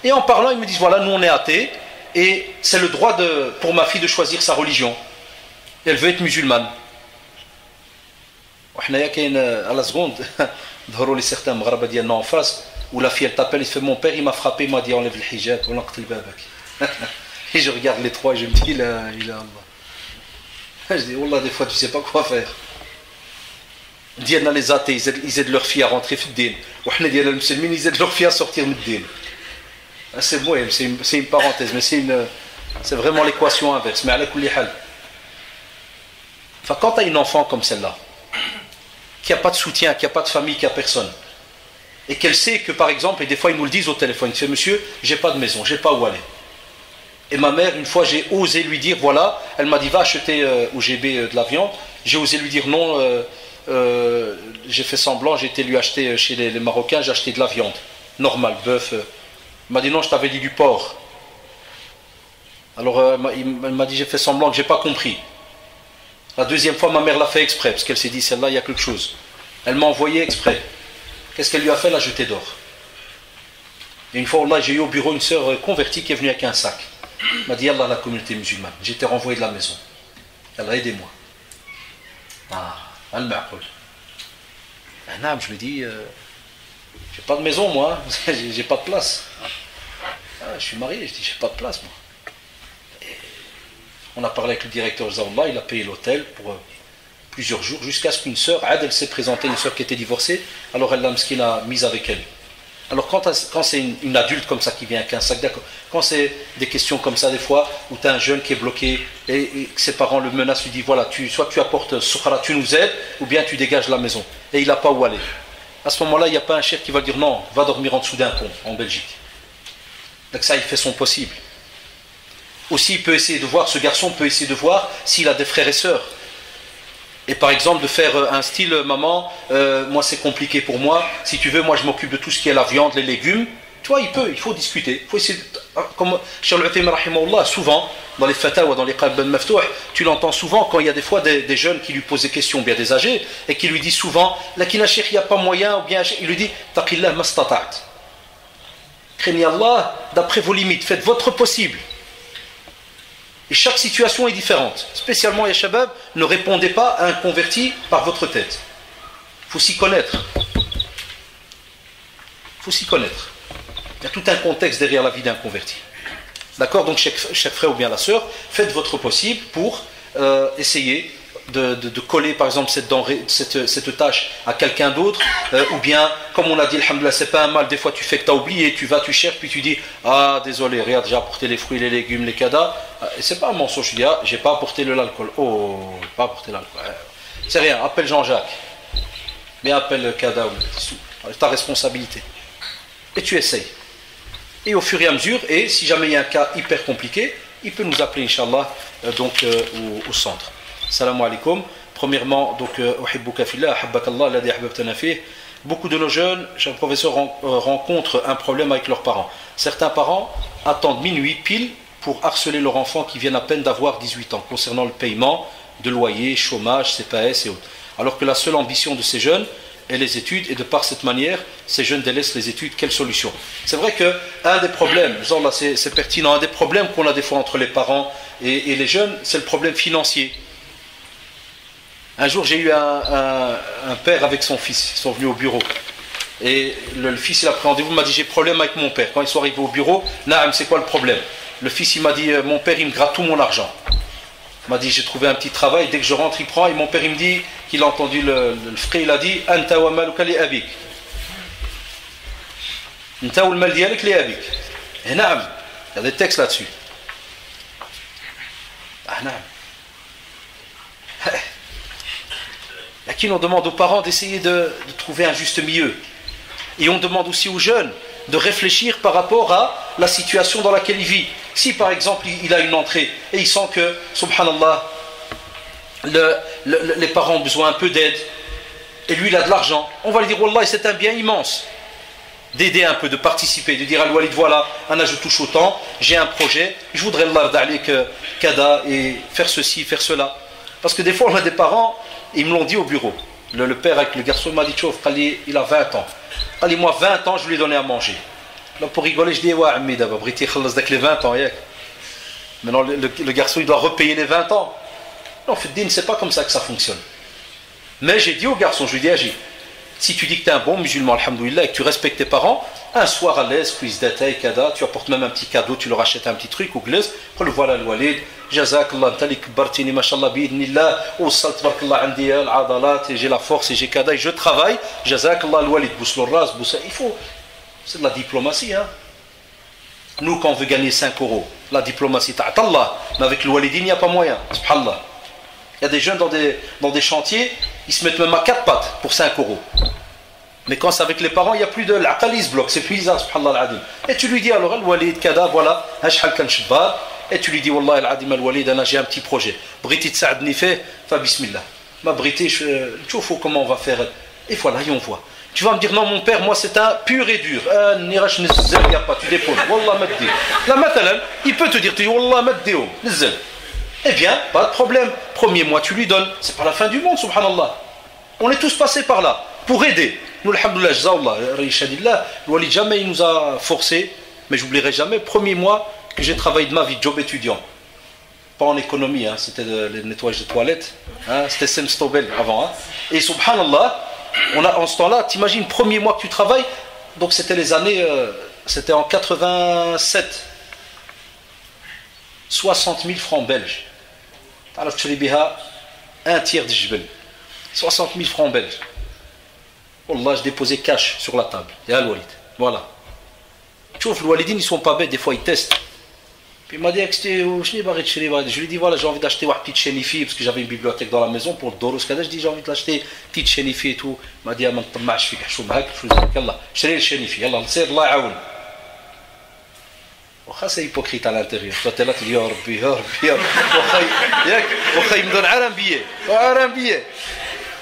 Et en parlant, ils me disent, voilà, nous on est athées, et c'est le droit pour ma fille de choisir sa religion. Et elle veut être musulmane. À la seconde, les certains Mgharaba disent en face, où la fille elle t'appelle, il fait, mon père il m'a frappé, il m'a dit enlève le hijab, et je regarde les trois et je me dis, là, il a Allah. Je dis, Wallah, des fois tu sais pas quoi faire. Ils les athées, ils aident leur fille à rentrer dans le din. Les musulmans, ils aident leur fille à sortir du din. C'est moi, c'est une parenthèse, mais c'est vraiment l'équation inverse. Mais à la kulli hal. Enfin, quand tu as une enfant comme celle-là, qui n'a pas de soutien, qui n'a pas de famille, qui n'a personne, et qu'elle sait que par exemple, et des fois ils nous le disent au téléphone, il fait, monsieur, j'ai pas de maison, j'ai pas où aller. Et ma mère, une fois, j'ai osé lui dire, voilà, elle m'a dit, va acheter au GB de la viande. J'ai osé lui dire, non, j'ai fait semblant, j'ai été lui acheter chez les Marocains, j'ai acheté de la viande, normal, bœuf. Elle m'a dit, non, je t'avais dit du porc. Alors, elle m'a dit, j'ai fait semblant que j'ai pas compris. La deuxième fois, ma mère l'a fait exprès, parce qu'elle s'est dit, celle-là, il y a quelque chose. Elle m'a envoyé exprès. Qu'est-ce qu'elle lui a fait? Elle l'a jeté d'or. Et une fois, là, j'ai eu au bureau une sœur convertie qui est venue avec un sac. Elle m'a dit, Allah, la communauté musulmane, j'ai été renvoyé de la maison. Elle a aidé moi. Ah, elle m'a appelé. Un âme, je lui dis, j'ai pas de maison, moi, j'ai pas de place. Ah, je suis marié, je dis, j'ai pas de place, moi. Et on a parlé avec le directeur Zahullah, il a payé l'hôtel pour plusieurs jours, jusqu'à ce qu'une sœur, elle s'est présentée, une sœur qui était divorcée, alors elle l'a mise avec elle. Alors quand c'est une adulte comme ça qui vient avec un sac, d'accord. Quand c'est des questions comme ça des fois, où tu as un jeune qui est bloqué et que ses parents le menacent, lui disent voilà, soit tu apportes Soukhara, tu nous aides, ou bien tu dégages la maison. Et il n'a pas où aller. À ce moment-là, il n'y a pas un chef qui va dire non, va dormir en dessous d'un pont en Belgique. Donc ça, il fait son possible. Aussi, il peut essayer de voir, ce garçon peut essayer de voir s'il a des frères et sœurs. Et par exemple de faire un style maman, moi c'est compliqué pour moi, si tu veux moi je m'occupe de tout ce qui est la viande, les légumes. Tu vois, il faut discuter. Il faut essayer comme Cheikh Al-Uthaymin rahimahullah, souvent dans les fatawa, dans les qalb al-maftouh, tu l'entends souvent quand il y a des fois des jeunes qui lui posent des questions, bien des âgés, et qui lui disent souvent lakina cheikh, il n'y a pas moyen, ou bien il lui dit taqillah mastata'at. Craignez Allah d'après vos limites, faites votre possible. Et chaque situation est différente. Spécialement, les shabab, ne répondez pas à un converti par votre tête. Il faut s'y connaître. Il faut s'y connaître. Il y a tout un contexte derrière la vie d'un converti. D'accord? Donc, chaque frère ou bien la sœur, faites votre possible pour essayer de coller, par exemple, cette tâche à quelqu'un d'autre. Ou bien, comme on a dit, alhamdoulilah, c'est pas un mal. Des fois, tu fais que tu as oublié, tu vas, tu cherches, puis tu dis ah, désolé, regarde, j'ai apporté les fruits, les légumes, les cadas. Et c'est pas un mensonge. Je dis ah, j'ai pas apporté l'alcool. Oh, j'ai pas apporté l'alcool. C'est rien, appelle Jean-Jacques. Mais appelle le cada, c'est ta responsabilité. Et tu essayes. Et au fur et à mesure, et si jamais il y a un cas hyper compliqué, il peut nous appeler, Inch'Allah, au centre. Salam alaikum. Premièrement, donc, uhibbuka fillah, ahabbakallah, alladhi ahbabtana fih. Beaucoup de nos jeunes, chers professeurs, rencontrent un problème avec leurs parents. Certains parents attendent minuit pile pour harceler leur enfant qui vient à peine d'avoir 18 ans, concernant le paiement de loyer, chômage, CPS et autres. Alors que la seule ambition de ces jeunes est les études, et de par cette manière, ces jeunes délaissent les études. Quelle solution? C'est vrai qu'un des problèmes, là c'est pertinent, un des problèmes qu'on a des fois entre les parents et les jeunes, c'est le problème financier. Un jour, j'ai eu un père avec son fils, ils sont venus au bureau. Et le fils, il a pris rendez-vous, il m'a dit, j'ai problème avec mon père. Quand ils sont arrivés au bureau, Naam, c'est quoi le problème? Le fils, il m'a dit, mon père, il me gratte tout mon argent. Il m'a dit, j'ai trouvé un petit travail, dès que je rentre, il prend. Et mon père, il me dit, qu'il a entendu le frère, il a dit, Anta wa maluka li abik. Anta wa mal dialek li abik. Et Naam, il y a des textes là-dessus. Ah, Naam. À qui on demande aux parents d'essayer de trouver un juste milieu. Et on demande aussi aux jeunes de réfléchir par rapport à la situation dans laquelle il vit. Si par exemple il a une entrée et il sent que, subhanallah, les parents ont besoin un peu d'aide, et lui il a de l'argent, on va lui dire, wallah, c'est un bien immense. D'aider un peu, de participer, de dire à Walid, voilà, Anna, je touche autant, j'ai un projet, je voudrais kada et faire ceci, faire cela. Parce que des fois on a des parents, ils me l'ont dit au bureau. Le père avec le garçon m'a dit, il a 20 ans. Moi 20 ans je lui ai donné à manger. Là pour rigoler je dis, ouais Ammi d'abord, Briti khalas dak les 20 ans. Maintenant le garçon il doit repayer les 20 ans. Non, Fiddin, c'est pas comme ça que ça fonctionne. Mais j'ai dit au garçon, je lui ai dit, agis. Si tu dis que tu es un bon musulman, alhamdoulilah, et que tu respectes tes parents, un soir à l'aise, quiz d'ataï, kada, tu apportes même un petit cadeau, tu leur achètes un petit truc, ou glace, le voilà le walid, jazakallah, anta li kbartini, mashallah, bi'idnillah, ou sal tabarakallah, andi al-adalat, et j'ai la force, et j'ai kada, et je travaille, jazakallah, le walid, bousse le ras, bousse, il faut, c'est de la diplomatie, hein. Nous, quand on veut gagner 5 euros, la diplomatie, ta'atallah, mais avec le walid, il n'y a pas moyen, subhanallah. Il y a des jeunes dans des chantiers, ils se mettent même à 4 pattes pour 5 euros. Mais quand c'est avec les parents, il n'y a plus de l'aqalis bloc, c'est plus ça, subhanallah al-adim. Et tu lui dis alors, al-walid, kada, voilà, et tu lui dis, wallah al-adim al-walid, j'ai un petit projet. Briti t'saadni fait, fa bismillah. Ma Briti, tu vois comment on va faire. Et voilà, et on voit. Tu vas me dire, non, mon père, moi c'est un pur et dur. Nirash nizzel, il n'y a pas, tu déposes. Wallah maddi. Là, maintenant, il peut te dire, tu dis, wallah maddi, nizzel. Eh bien, pas de problème. Premier mois, tu lui donnes. C'est pas la fin du monde, subhanallah. On est tous passés par là pour aider. Nous, alhamdoulilah, jazakallah, rishadillah, le walid jamais il nous a forcé, mais j'oublierai jamais, premier mois que j'ai travaillé de ma vie, job étudiant. Pas en économie, hein, c'était le nettoyage de toilettes, hein, c'était Sem Stobel avant. Hein. Et subhanallah, en ce temps-là, t'imagines, premier mois que tu travailles, donc c'était les années, c'était en 87, 60 000 francs belges. Alors tu les un tiers de Jbel. 60 000 francs belges. Wallah, je déposais cash sur la table. Et al-Walid. Voilà. Tu vois, les Walidines, ils sont pas bêtes, des fois ils testent. Puis il m'a dit, je lui ai dit, voilà, j'ai envie d'acheter une petite chénifi, parce que j'avais une bibliothèque dans la maison pour le Doros. Je dis, j'ai envie de l'acheter, petite chénifi et tout. Il m'a dit, je suis le chénifi. Yallah, c'est Allah aoun. C'est hypocrite à l'intérieur. Toi, tu es là, tu dis, oh Rabbi, oh Rabbi, oh me donne un billet. Un billet.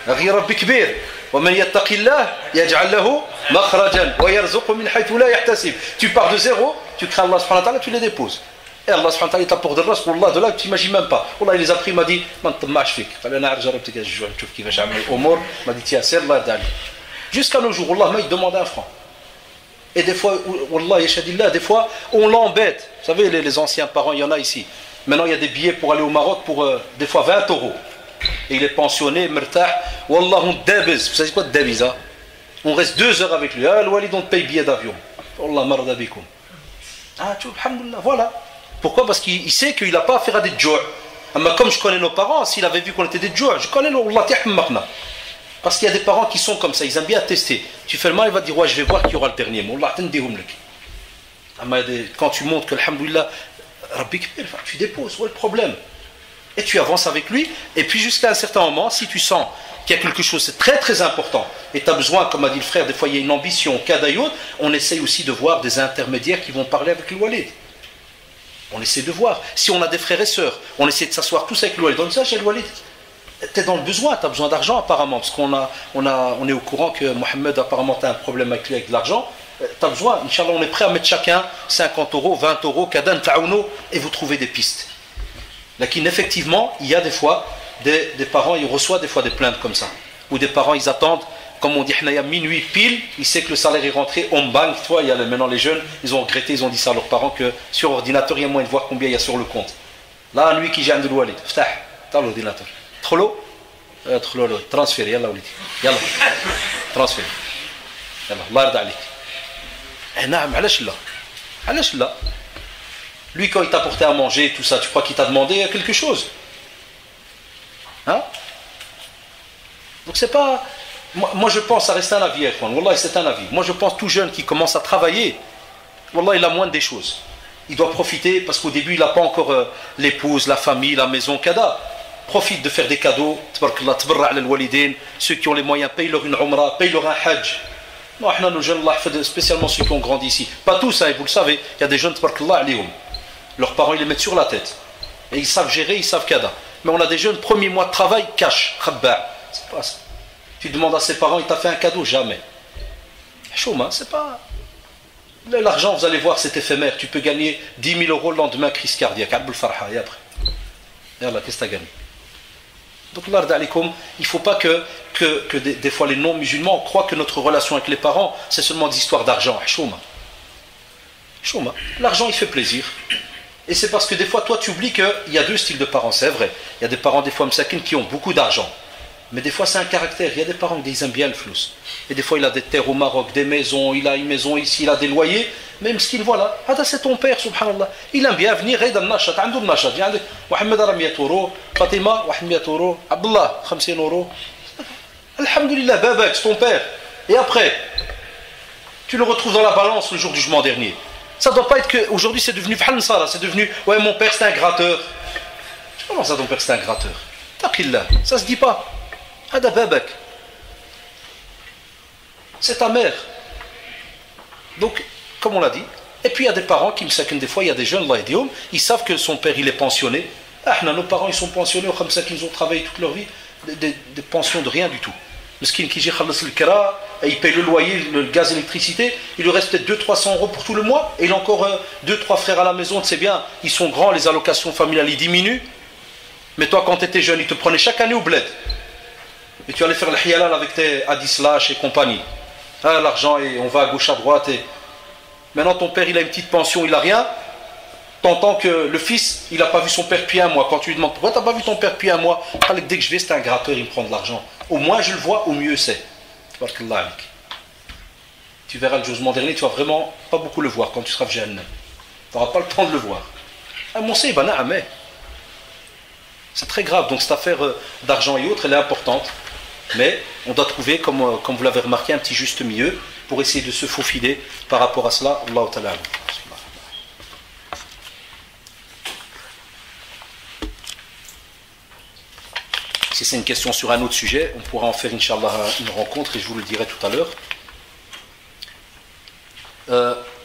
Rabbi Kbir. ومن يتق الله يجعل له مخرجا ويرزقه من حيث لا يحتسب. Tu pars de zéro, tu crains Allah subhanahu wa ta'ala, tu les déposes. Et Allah subhanahu wa ta'ala t'apporte de ras, wallah, de là, tu n'imagines même pas. Wallah, il les a pris, il m'a dit, ما نطمعش فيك. قال أنا عارف جربت كذا الجوع نشوف كيفاش أعمل الأمور. m'a dit tiens, c'est Allah d'aller. Jusqu'à nos jours, wallah, il demande un franc. Et des fois, wallah, yashadillah, des fois, on l'embête. Vous savez, les anciens parents, il y en a ici. Maintenant, il y a des billets pour aller au Maroc pour des fois 20 €. Et il est pensionné, mertah. Wallah, on débiz. Vous savez quoi de débiz, hein? On reste 2 heures avec lui. Ah, le walid, on te paye billet d'avion. Wallah, marda bikoum. Ah, tu vois, alhamdoulilah, voilà. Pourquoi? Parce qu'il sait qu'il n'a pas affaire à des djoua. Mais comme je connais nos parents, s'il avait vu qu'on était des djoua, je connais le wallah, tihammakna. Parce qu'il y a des parents qui sont comme ça, ils aiment bien tester. Tu fais le mal, il va te dire, ouais, je vais voir qui aura le dernier mot. Quand tu montres que, alhamdoulilah, tu déposes, où est le problème? Et tu avances avec lui, et puis jusqu'à un certain moment, si tu sens qu'il y a quelque chose, c'est très très important, et tu as besoin, comme a dit le frère, des fois il y a une ambition, kadayot, on essaye aussi de voir des intermédiaires qui vont parler avec le walid. On essaie de voir. Si on a des frères et sœurs, on essaie de s'asseoir tous avec le walid. On dit ça, j'ai le walid. Tu es dans le besoin, tu as besoin d'argent apparemment, parce on est au courant que Mohamed apparemment tu as un problème avec lui avec de l'argent. Tu as besoin, Inch'Allah, on est prêt à mettre chacun 50 €, 20 €, kadan, ta'ouno, et vous trouvez des pistes. Lakin, effectivement, il y a des fois des parents, ils reçoivent des fois des plaintes comme ça. Ou des parents, ils attendent, comme on dit, minuit pile, ils savent que le salaire est rentré, on bang. Toi, il y a maintenant les jeunes, ils ont regretté, ils ont dit ça à leurs parents, que sur ordinateur, il y a moyen de voir combien il y a sur le compte. Là, lui qui j'ai un de l'oualid, ftah, t'as l'ordinateur. Trollo, transfert, yallah oulidi, yallah, transfert. Yallah, Allah yarda alik. Eh, naam, alash là. Lui, quand il t'a apporté à manger, tout ça, tu crois qu'il t'a demandé quelque chose? Hein? Donc c'est pas... Moi je pense, ça reste un avis, Wallah, c'est un avis. Moi je pense, tout jeune qui commence à travailler, Wallah, il a moins des choses. Il doit profiter, parce qu'au début, il n'a pas encore l'épouse, la famille, la maison, kada. Profite de faire des cadeaux, ceux qui ont les moyens, paye-leur une umrah, paye-leur un hajj. Non, nos jeunes, spécialement ceux qui ont grandi ici. Pas tous, hein, vous le savez, il y a des jeunes, leurs parents, ils les mettent sur la tête. Et ils savent gérer, ils savent kada. Mais on a des jeunes, premier mois de travail, cash, khabba. C'est pas ça. Tu demandes à ses parents, il t'a fait un cadeau? Jamais. Chouma, c'est pas... L'argent, vous allez voir, c'est éphémère. Tu peux gagner 10 000 € le lendemain, crise cardiaque. Abul Farha, et après. Et Allah, qu'est-ce que tu as gagné? Donc, il ne faut pas que des fois les non-musulmans croient que notre relation avec les parents, c'est seulement des histoires d'argent. Chouma. L'argent, il fait plaisir. Et c'est parce que des fois, toi, tu oublies qu'il y a deux styles de parents. C'est vrai. Il y a des parents, des fois, msakines, qui ont beaucoup d'argent. Mais des fois, c'est un caractère. Il y a des parents qui aiment bien le flous. Et des fois, il a des terres au Maroc, des maisons, il a une maison ici, il a des loyers. Même ce qu'il voilà. C'est ton père, subhanallah. Il aime bien venir, il a nachat, il a un nachat. Mohamed a 100 €, Fatima, 100 €, Abdullah, 50 €. Alhamdulillah, babak, c'est ton père. Et après, tu le retrouves dans la balance le jour du jugement dernier. Ça ne doit pas être que aujourd'hui c'est devenu Fhansara, c'est devenu ouais, mon père c'est un gratteur. Comment ça ton père c'est un gratteur? Taqillah, ça se dit pas. Hada babak. C'est ta mère. Donc, comme on l'a dit, et puis il y a des parents qui me saquent des fois, il y a des jeunes, ils savent que son père il est pensionné. Nos parents ils sont pensionnés, comme ça qu'ils ont travaillé toute leur vie, des pensions de rien du tout. Le skin qui gère le kara, il paye le loyer, le gaz, l'électricité, il lui reste peut-être 200-300 € pour tout le mois, et il a encore 2-3 frères à la maison, tu sais bien, ils sont grands, les allocations familiales ils diminuent. Mais toi quand tu étais jeune, ils te prenaient chaque année au bled. Et tu allais faire le hiyalal avec tes Adislash et compagnie. L'argent, et on va à gauche à droite. Et... Maintenant ton père il a une petite pension, il n'a rien. T'entends que le fils, il n'a pas vu son père depuis un mois. Quand tu lui demandes pourquoi tu n'as pas vu ton père depuis un mois, dès que je vais, c'est un gratteur, il me prend de l'argent. Au moins je le vois, au mieux c'est. Tu verras le jugement dernier, tu vas vraiment pas beaucoup le voir quand tu seras jeune. Tu n'auras pas le temps de le voir. C'est très grave, donc cette affaire d'argent et autres, elle est importante. Mais on doit trouver, comme vous l'avez remarqué, un petit juste milieu pour essayer de se faufiler par rapport à cela. Allah ta'ala. Si c'est une question sur un autre sujet, on pourra en faire, Inch'Allah, une rencontre et je vous le dirai tout à l'heure.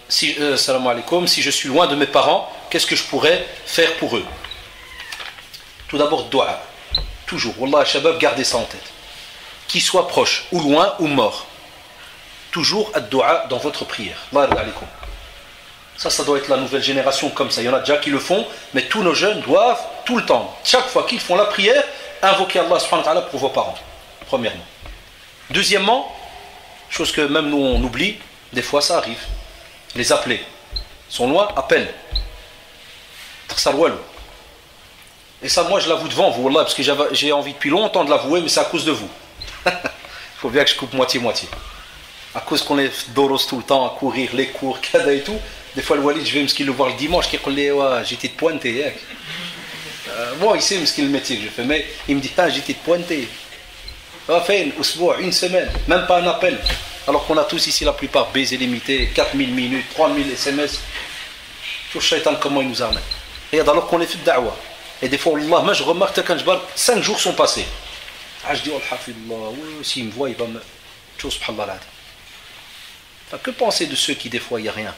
salam alaikum, si je suis loin de mes parents, qu'est-ce que je pourrais faire pour eux? Tout d'abord, dua. Toujours. Wallah, shabab, gardez ça en tête. Qu'ils soient proches, ou loin, ou morts. Toujours ad-dua dans votre prière. Allah alaikum. Ça doit être la nouvelle génération comme ça. Il y en a déjà qui le font, mais tous nos jeunes doivent, tout le temps, chaque fois qu'ils font la prière, invoquer Allah subhanahu wa ta'ala pour vos parents. Premièrement. Deuxièmement, chose que même nous on oublie, des fois ça arrive, les appeler. Ils sont loin, appelle. Et ça, moi je l'avoue devant vous, Wallah, parce que j'ai envie depuis longtemps de l'avouer, mais c'est à cause de vous. Il faut bien que je coupe moitié-moitié. À cause qu'on est doros tout le temps, à courir, les cours, kada et tout. Des fois, le Walid, je vais le voir le dimanche, qui dit j'étais de pointé. Moi, il sait ce qu'il le métier que je fais, mais il me dit j'étais de pointé. Une semaine, même pas un appel. Alors qu'on a tous ici, la plupart, baisé limité, 4000 minutes, 3000 SMS. Tout le shaitan, comment il nous arme. Regarde, alors qu'on est fait de da'wa. Et des fois, Allah, moi je remarque quand je parle, 5 jours sont passés. Je dis, oh, hafidullah, oui, s'il me voit, il va me. Subhanallah. Enfin, que penser de ceux qui, des fois, il n'y a rien?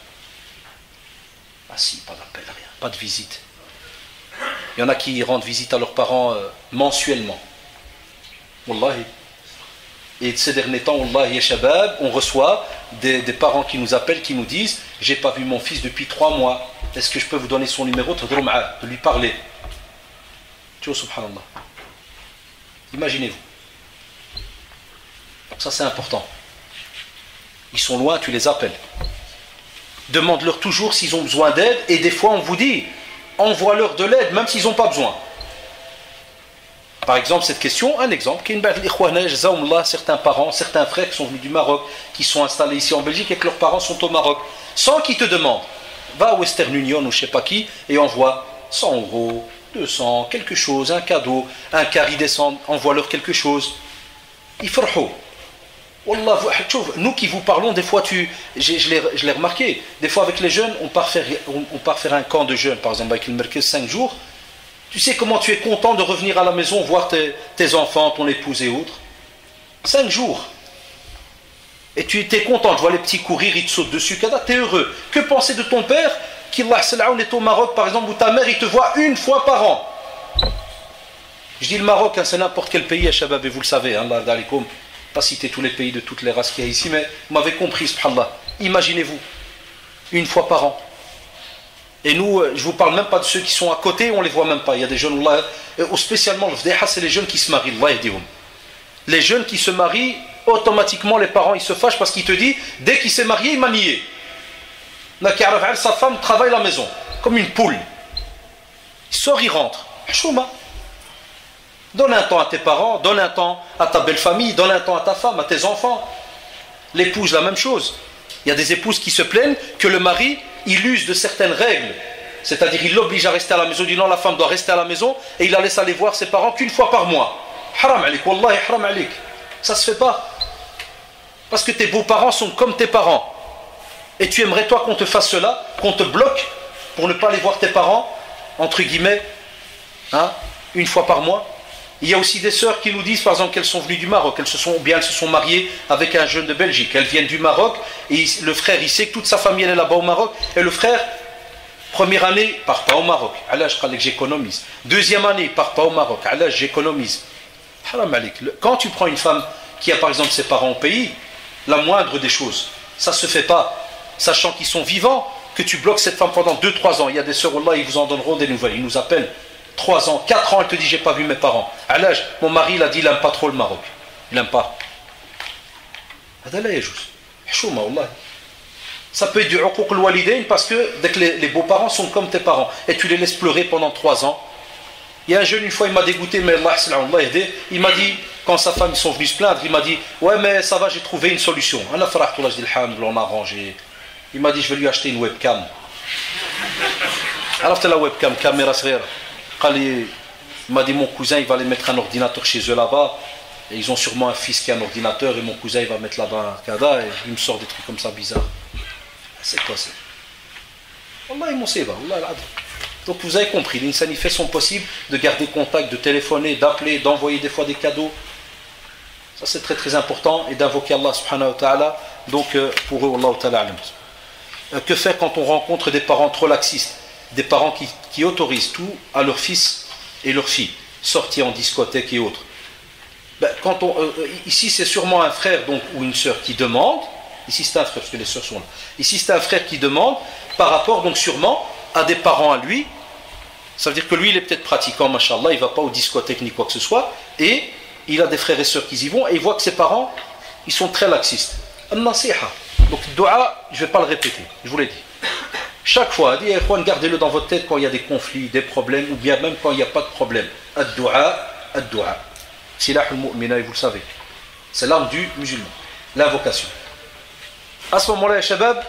Ah si, pas d'appel, rien, pas de visite. Il y en a qui rendent visite à leurs parents mensuellement. Wallahi. Et ces derniers temps, Wallahi et Shabab, on reçoit des parents qui nous appellent, qui nous disent j'ai pas vu mon fils depuis 3 mois. Est-ce que je peux vous donner son numéro de lui parler? Tu vois, subhanallah. Imaginez-vous. Donc ça c'est important. Ils sont loin, tu les appelles. Demande-leur toujours s'ils ont besoin d'aide. Et des fois on vous dit envoie-leur de l'aide même s'ils n'ont pas besoin. Par exemple, cette question, un exemple, certains parents, certains frères qui sont venus du Maroc, qui sont installés ici en Belgique et que leurs parents sont au Maroc, sans qu'ils te demandent, va à Western Union ou je ne sais pas qui, et envoie 100 €, 200, quelque chose, un cadeau, un caridescend, envoie-leur quelque chose. Ifrahou. Wallah, nous qui vous parlons, des fois, je l'ai remarqué, des fois avec les jeunes, on part faire un camp de jeunes, par exemple avec le Merkez 5 jours. Tu sais comment tu es content de revenir à la maison, voir tes enfants, ton épouse et autres. 5 jours. Et tu étais content, tu vois les petits courir, ils te sautent dessus, tu es heureux. Que penser de ton père, qui est au Maroc par exemple, où ta mère il te voit 1 fois par an? Je dis le Maroc, hein, c'est n'importe quel pays à Shabab, et vous le savez, hein, Allah alaikum. Pas citer tous les pays de toutes les races qu'il y a ici, mais vous m'avez compris, subhanallah. Imaginez-vous, 1 fois par an. Et nous, je ne vous parle même pas de ceux qui sont à côté, on ne les voit même pas. Il y a des jeunes, ou spécialement, le fdeha, c'est les jeunes qui se marient. Les jeunes qui se marient, automatiquement, les parents, ils se fâchent parce qu'ils te disent, dès qu'il s'est marié, il m'a nié. Sa femme travaille à la maison, comme une poule. Il sort, il rentre. Chouma. Donne un temps à tes parents, donne un temps à ta belle famille, donne un temps à ta femme, à tes enfants. L'épouse, la même chose. Il y a des épouses qui se plaignent que le mari, il use de certaines règles. C'est-à-dire, il l'oblige à rester à la maison. Il dit non, la femme doit rester à la maison et il la laisse aller voir ses parents qu'1 fois par mois. Haram alik, wallahi haram alik. Ça se fait pas. Parce que tes beaux-parents sont comme tes parents. Et tu aimerais, toi, qu'on te fasse cela, qu'on te bloque pour ne pas aller voir tes parents, entre guillemets, hein, 1 fois par mois. Il y a aussi des sœurs qui nous disent, par exemple, qu'elles sont venues du Maroc, elles se sont mariées avec un jeune de Belgique. Elles viennent du Maroc, et le frère, il sait que toute sa famille, elle est là-bas au Maroc, et le frère, première année, il part pas au Maroc. Allah, je crois que j'économise. Deuxième année, il part pas au Maroc. Allah, j'économise. Haram alik. Quand tu prends une femme qui a, par exemple, ses parents au pays, la moindre des choses, ça se fait pas, sachant qu'ils sont vivants, que tu bloques cette femme pendant 2-3 ans. Il y a des sœurs, Allah, ils vous en donneront des nouvelles. Ils nous appellent. 3 ans, 4 ans, elle te dit j'ai pas vu mes parents. À l'âge, mon mari il a dit il n'aime pas trop le Maroc. Il n'aime pas. Ça peut être du uquq al-walidain parce que dès que les beaux-parents sont comme tes parents et tu les laisses pleurer pendant 3 ans. Il y a un jeune une fois il m'a dégoûté, mais Allah il m'a dit, quand sa femme ils sont venus se plaindre, il m'a dit ouais mais ça va, j'ai trouvé une solution. On a arrangé. Il m'a dit je vais lui acheter une webcam. Alors la webcam, caméra srira. Il m'a dit mon cousin il va aller mettre un ordinateur chez eux là-bas et ils ont sûrement un fils qui a un ordinateur et mon cousin il va mettre là-bas un kada et il me sort des trucs comme ça bizarres. C'est quoi ça? Wallah mon seva, wallah. Donc vous avez compris, l'insan il fait son possible de garder contact, de téléphoner, d'appeler, d'envoyer des fois des cadeaux. Ça c'est très très important et d'invoquer Allah subhanahu wa ta'ala. Donc pour eux Allah ta'ala alam. Que faire quand on rencontre des parents trop laxistes, des parents qui autorisent tout à leurs fils et leurs filles, sortir en discothèque et autres? Ici c'est sûrement un frère donc, ou une sœur qui demande, ici c'est un frère parce que les sœurs sont là, ici c'est un frère qui demande par rapport donc sûrement à des parents à lui. Ça veut dire que lui il est peut-être pratiquant, machallah, il ne va pas aux discothèques ni quoi que ce soit, et il a des frères et sœurs qui y vont, et il voit que ses parents ils sont très laxistes. An-nasiha. Donc le dua, je ne vais pas le répéter, je vous l'ai dit. Chaque fois, gardez-le dans votre tête quand il y a des conflits, des problèmes, ou bien même quand il n'y a pas de problème. Ad-dua, ad-dua. Silah al-mu'mina, et vous le savez. C'est l'arme du musulman. L'invocation. À ce moment-là, les shabab,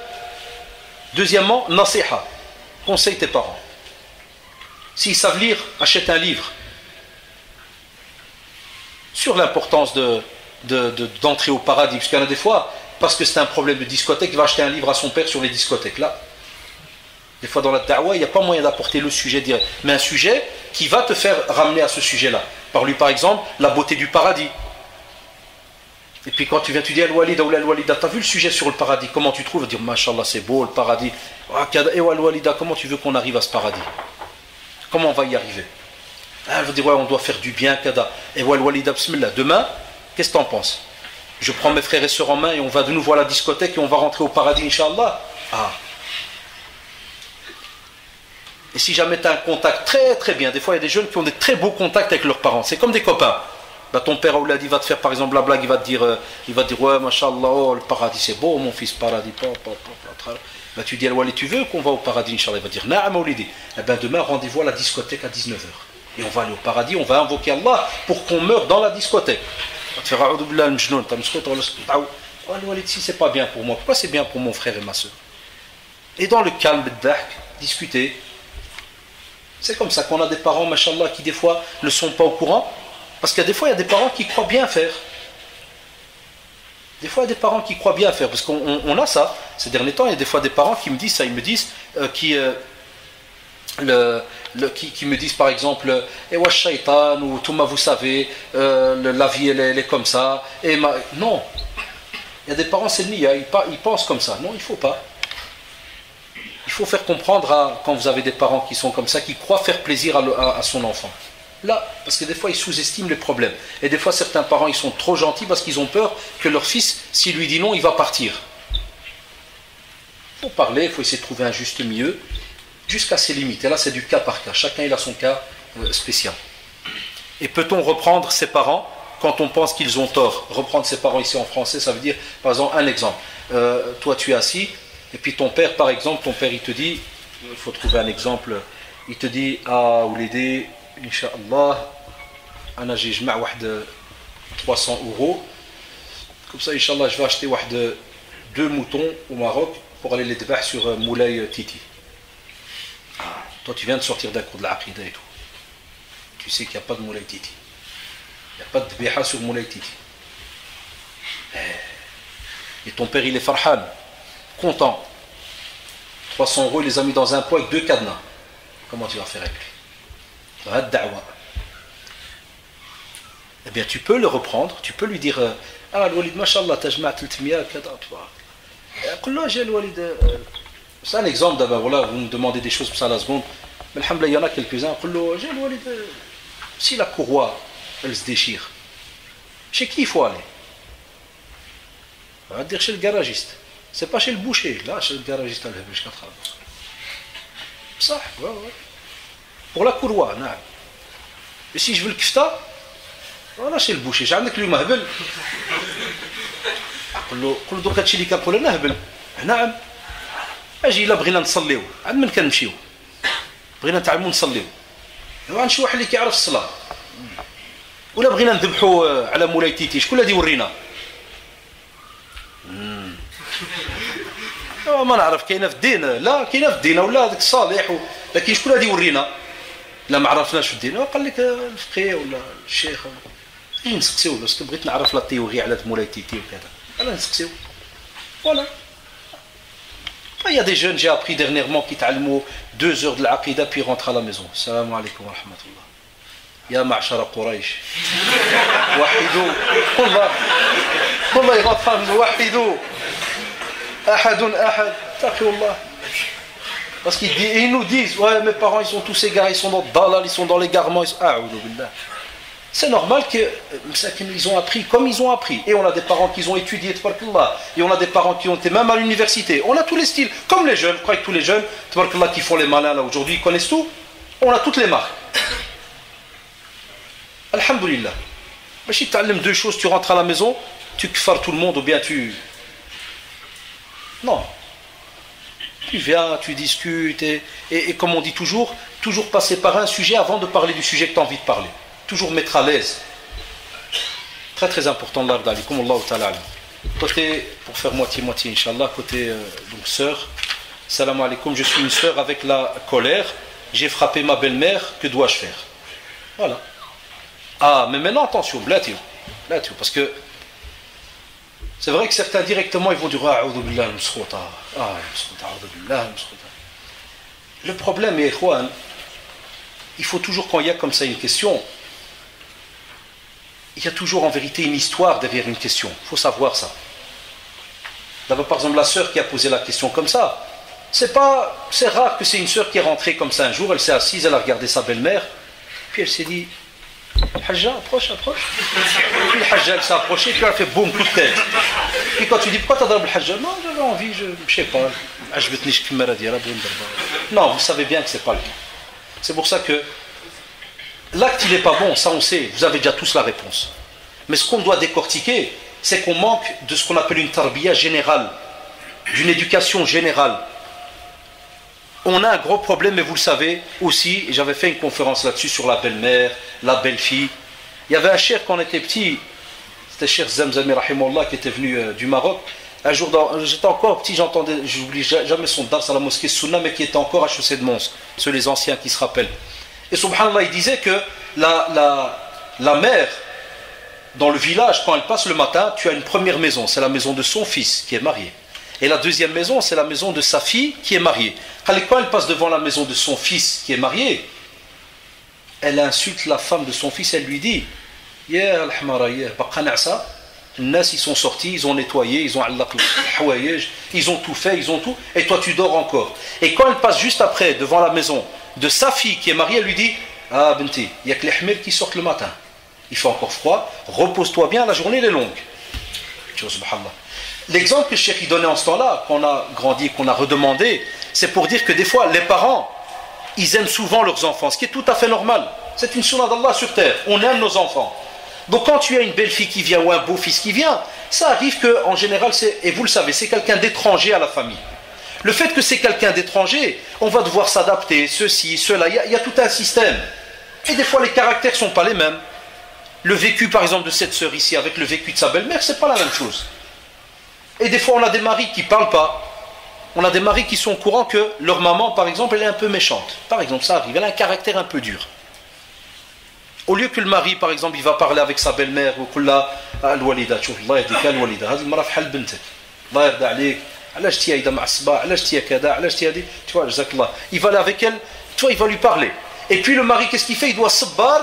deuxièmement, nasiha. Conseille tes parents. S'ils savent lire, achète un livre sur l'importance d'entrer au paradis. Parce qu'il y en a des fois, parce que c'est un problème de discothèque, il va acheter un livre à son père sur les discothèques. Là, des fois dans la da'wa, il n'y a pas moyen d'apporter le sujet direct, mais un sujet qui va te faire ramener à ce sujet-là. Par-lui, par exemple, la beauté du paradis. Et puis quand tu viens, tu dis Al-Walida ou Al-Walida, t'as vu le sujet sur le paradis, comment tu trouves? Dire, Mashallah, c'est beau le paradis. Et Al-Walida, comment tu veux qu'on arrive à ce paradis? Comment on va y arriver? Elle va dire, ouais, on doit faire du bien, kada. Et Al-Walida, bismillah. Demain, qu'est-ce que t'en penses? Je prends mes frères et sœurs en main et on va de nouveau à la discothèque et on va rentrer au paradis, Inch'Allah. Ah. Et si jamais tu as un contact très très bien, des fois il y a des jeunes qui ont des très beaux contacts avec leurs parents, c'est comme des copains. Ton père Ouladi va te faire par exemple la blague, il va te dire ouais, Mashallah, oh, le paradis c'est beau, mon fils, paradis. Tu dis, Al-Wali, tu veux qu'on va au paradis, Inch'Allah? Il va dire, Na'am Oulidi. Demain, rendez-vous à la discothèque à 19h. Et on va aller au paradis, on va invoquer Allah pour qu'on meure dans la discothèque. Tu vas te faire, si c'est pas bien pour moi, pourquoi c'est bien pour mon frère et ma soeur? Et dans le calme, discuter. C'est comme ça qu'on a des parents, machallah, qui des fois ne sont pas au courant. Parce qu'il y a des fois, il y a des parents qui croient bien faire. Des fois, il y a des parents qui croient bien faire. Parce qu'on a ça. Ces derniers temps, il y a des fois des parents qui me disent ça. Ils me disent, qui me disent par exemple, wa shaitan, ou Touma, vous savez, la vie elle est comme ça. Non. Il y a des parents, c'est le nia, ils pensent comme ça. Non, il ne faut pas. Il faut faire comprendre quand vous avez des parents qui sont comme ça, qui croient faire plaisir à son enfant. Là, parce que des fois ils sous-estiment les problèmes. Et des fois certains parents ils sont trop gentils parce qu'ils ont peur que leur fils, s'il lui dit non, il va partir. Il faut parler, il faut essayer de trouver un juste milieu, jusqu'à ses limites. Et là c'est du cas par cas, chacun il a son cas spécial. Et peut-on reprendre ses parents quand on pense qu'ils ont tort? Reprendre ses parents ici en français, ça veut dire, par exemple, un exemple. Toi tu es assis, et puis ton père, par exemple, ton père il te dit, il faut trouver un exemple, il te dit, ah, Oulidi, Inch'Allah, j'ai 300 €. Comme ça, Inch'Allah, je vais acheter 2 moutons au Maroc pour aller les débattre sur Moulay Titi. Toi, tu viens de sortir d'un cours de l'Aqida et tout. Tu sais qu'il n'y a pas de Moulay Titi. Il n'y a pas de biha sur Moulay Titi. Et ton père, il est farhan, content. 300 €, il les a mis dans un pot avec 2 cadenas. Comment tu vas faire avec lui? Eh bien, tu peux le reprendre, tu peux lui dire ah, Al-Walid, mashallah, tajma' 300 kada. C'est un exemple d'abord, voilà, vous me demandez des choses comme ça à la seconde. Mais alhamdoulilah, il y en a quelques-uns. Si la courroie, elle se déchire, chez qui il faut aller? On va dire chez le garagiste. C'est pas chez le boucher, là, chez le garagiste, ça, ouais. Pour la courroie, non. Et si je veux le kifta, voilà chez le boucher. J'ai عندك اليوم هبل. قل له دوك هادشي اللي كنقول انا هبل. نعم. اجي الا بغينا نصليو، عند من كنمشيو؟ بغينا نتعلموا نصليو. عند شي واحد اللي كيعرف الصلاة. ولا بغينا نذبحوا على مولاي تيتي، شكون اللي يورينا؟ ما نعرف كاينه في الدين، لا كاينه في الدين ولا هذاك الصالح لكن شكون اللي يورينا؟ لا ما عرفناش في الدين، قال لك الفقيه ولا الشيخ غير نسقسيو باسكو بغيت نعرف لا تيوري على مولاي تيتي وكذا، انا نسقسيو فوالا. Il y a des jeunes, j'ai appris dernièrement, qui تعلموا 2 heures de l'aqida puis rentrent à la maison. Salam alaikum wa rahmatullah. Ya ma'shara Quraysh. Wahidou. والله يغفر وحدوا أحد Parce qu'ils nous disent, ouais, mes parents, ils sont tous égarés, ils sont dans le dalal, ils sont dans l'égarement. C'est normal qu'ils ont appris comme ils ont appris. Et on a des parents qui ont étudié, et on a des parents qui ont été même à l'université. On a tous les styles, comme les jeunes. Je crois que tous les jeunes, qui font les malins là aujourd'hui, ils connaissent tout. On a toutes les marques. Alhamdulillah. Mais si tu as deux choses, tu rentres à la maison, tu kfars tout le monde, ou bien tu... Non. Tu viens, tu discutes, et comme on dit toujours passer par un sujet avant de parler du sujet que tu as envie de parler. Toujours mettre à l'aise. Très très important, comme Allah Ta'ala. Côté, pour faire moitié-moitié, Inch'Allah, côté donc sœur, salam alaikum, je suis une sœur avec la colère, j'ai frappé ma belle-mère, que dois-je faire? Voilà. Ah, mais maintenant attention, parce que c'est vrai que certains directement ils vont dire le problème est, il faut toujours, quand il y a comme ça une question, il y a toujours en vérité une histoire derrière une question. Il faut savoir ça. D'abord, par exemple, la sœur qui a posé la question comme ça, c'est rare que c'est une sœur qui est rentrée comme ça un jour, elle s'est assise, elle a regardé sa belle-mère, puis elle s'est dit, Hajja, approche. Puis le Hajja, elle s'est approchée, puis elle a fait boum, coup de tête. Puis quand tu dis, pourquoi t'as drôle le Hajja? Non, j'avais envie, je sais pas. Non, vous savez bien que c'est pas le cas. C'est pour ça que l'acte, il n'est pas bon, ça on sait, vous avez déjà tous la réponse. Mais ce qu'on doit décortiquer, c'est qu'on manque de ce qu'on appelle une tarbiya générale, d'une éducation générale. On a un gros problème, et vous le savez aussi, et j'avais fait une conférence là-dessus sur la belle-mère, la belle-fille. Il y avait un cheikh quand on était petit, c'était cheikh Zamzami Rahimullah qui était venu du Maroc. Un jour, j'étais encore petit, j'oublie jamais son dars à la mosquée Sunna, mais qui était encore à Chaussée de Mons, ceux les anciens qui se rappellent. Et subhanallah, il disait que la mère, dans le village, quand elle passe le matin, tu as une première maison, c'est la maison de son fils qui est marié. Et la deuxième maison, c'est la maison de sa fille qui est mariée. Quand elle passe devant la maison de son fils qui est marié, elle insulte la femme de son fils, elle lui dit, Ya al-hamara, ya baqana'sa. Les gens, ils sont sortis, ils ont nettoyé, ils ont ils ont tout fait, ils ont tout, et toi tu dors encore. Et quand elle passe juste après devant la maison de sa fille qui est mariée, elle lui dit, ah Benti, il n'y a que les hmir qui sortent le matin, il fait encore froid, repose-toi bien, la journée elle est longue. L'exemple que le cheikh donnait en ce temps-là, qu'on a grandi, qu'on a redemandé, c'est pour dire que des fois les parents, ils aiment souvent leurs enfants, ce qui est tout à fait normal. C'est une sunna d'Allah sur terre, on aime nos enfants. Donc quand tu as une belle fille qui vient ou un beau fils qui vient, ça arrive qu'en général, et vous le savez, c'est quelqu'un d'étranger à la famille. Le fait que c'est quelqu'un d'étranger, on va devoir s'adapter, ceci, cela, il y a tout un système. Et des fois les caractères ne sont pas les mêmes. Le vécu par exemple de cette sœur ici avec le vécu de sa belle-mère, c'est pas la même chose. Et des fois on a des maris qui ne parlent pas. On a des maris qui sont au courant que leur maman par exemple elle est un peu méchante. Par exemple ça arrive, elle a un caractère un peu dur. Au lieu que le mari, par exemple, il va parler avec sa belle-mère, ou qu'il a al-walida, tu vois, Allah yadika al-walida, هذه المرأة في حال بنتك. الله يرضى عليك. علاش تي هيدا معصبة، علاش تي كذا، علاش تي هذه، tu vois, جزاك الله. Il va aller avec elle, tu vois, il va lui parler. Et puis le mari, qu'est-ce qu'il fait? Il doit sabbar,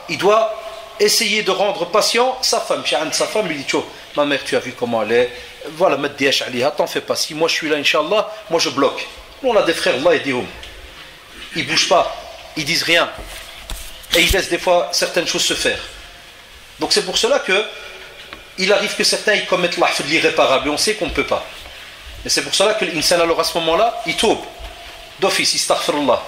il doit essayer de rendre patient sa femme. Sa femme lui dit, tu vois, ma mère, tu as vu comment elle est, voilà, ma diash aliha, t'en fais pas. Si moi je suis là, Inch'Allah, moi je bloque. Nous on a des frères, Allah yadihum. Ils bougent pas, ils disent rien. Et ils laissent des fois certaines choses se faire. Donc c'est pour cela que il arrive que certains ils commettent l'irréparable et on sait qu'on ne peut pas. Et c'est pour cela que l'insan alors à ce moment-là, il tourne d'office, istaghfirullah.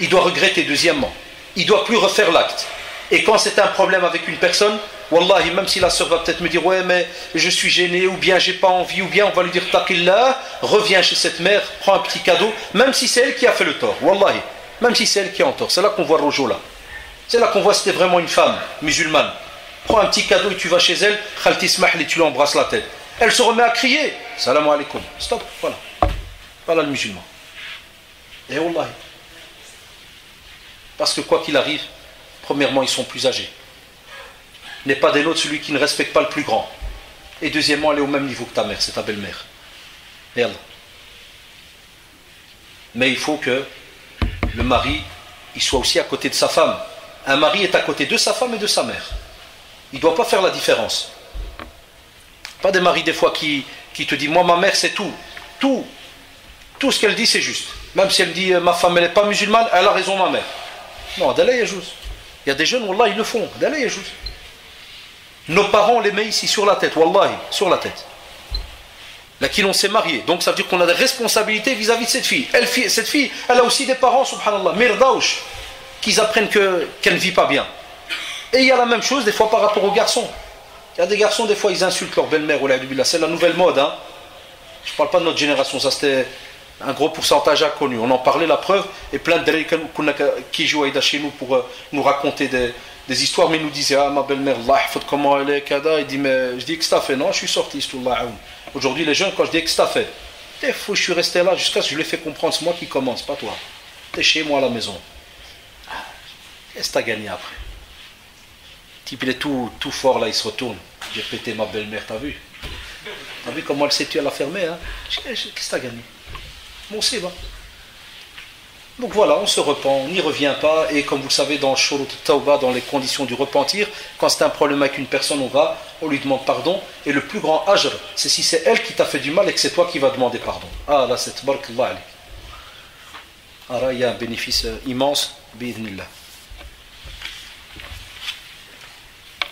Il doit regretter deuxièmement. Il ne doit plus refaire l'acte. Et quand c'est un problème avec une personne, wallahi, même si la sœur va peut-être me dire ouais mais je suis gêné ou bien j'ai pas envie ou bien on va lui dire taqillah, reviens chez cette mère, prends un petit cadeau, même si c'est elle qui a fait le tort, wallahi, même si c'est elle qui est en tort. C'est là qu'on voit Rojo là. C'est là qu'on voit si c'était vraiment une femme musulmane. Prends un petit cadeau et tu vas chez elle, khalti smahli, tu lui embrasses la tête. Elle se remet à crier, salam alaikum. Stop, voilà. Voilà le musulman. Et wallahi. Parce que quoi qu'il arrive, premièrement, ils sont plus âgés. N'est pas des nôtres celui qui ne respecte pas le plus grand. Et deuxièmement, elle est au même niveau que ta mère, c'est ta belle-mère. Et Allah. Mais il faut que le mari, il soit aussi à côté de sa femme. Un mari est à côté de sa femme et de sa mère. Il ne doit pas faire la différence. Pas des maris des fois qui te disent moi ma mère c'est tout. Tout. Tout ce qu'elle dit, c'est juste. Même si elle dit ma femme, elle n'est pas musulmane, elle a raison, ma mère. Non, Dala Yajouz. Il y a des jeunes, Wallah, ils le font. Dala Yajouz. Nos parents, on les met ici sur la tête, Wallahi, sur la tête. Là, qui on s'est marié. Donc ça veut dire qu'on a des responsabilités vis-à-vis de cette fille. Cette fille, elle a aussi des parents, subhanallah, mirdaouch, qu'ils apprennent qu'elle ne vit pas bien. Et il y a la même chose des fois par rapport aux garçons. Il y a des garçons, des fois, ils insultent leur belle-mère. C'est la nouvelle mode. Hein. Je ne parle pas de notre génération, ça c'était un gros pourcentage inconnu. On en parlait, la preuve, et plein de qui jouent chez nous pour nous raconter des histoires, mais ils nous disaient, ah ma belle-mère, Allah, comment elle est, kada. Il dit, mais je dis, qu'est-ce que t'as fait? Non, je suis sorti. Aujourd'hui, les jeunes, quand je dis, qu'est-ce que t'as fait? Des fois, je suis resté là jusqu'à ce que je lui ai fait comprendre, c'est moi qui commence, pas toi. T'es chez moi à la maison. Qu'est-ce que t'as gagné après? Le type, il est tout fort là, il se retourne. J'ai pété ma belle-mère, t'as vu? T'as vu comment elle s'est tuée à la fermer, hein? Qu'est-ce que t'as gagné? Bon, c'est bon. Donc voilà, on se repent, on n'y revient pas, et comme vous le savez, dans Shurut Tawbah, dans les conditions du repentir, quand c'est un problème avec une personne, on lui demande pardon, et le plus grand ajr, c'est si c'est elle qui t'a fait du mal et que c'est toi qui vas demander pardon. Ah là, c'est tabarakallah alayk. Ah là, il y a un bénéfice immense, bi'idhnillah.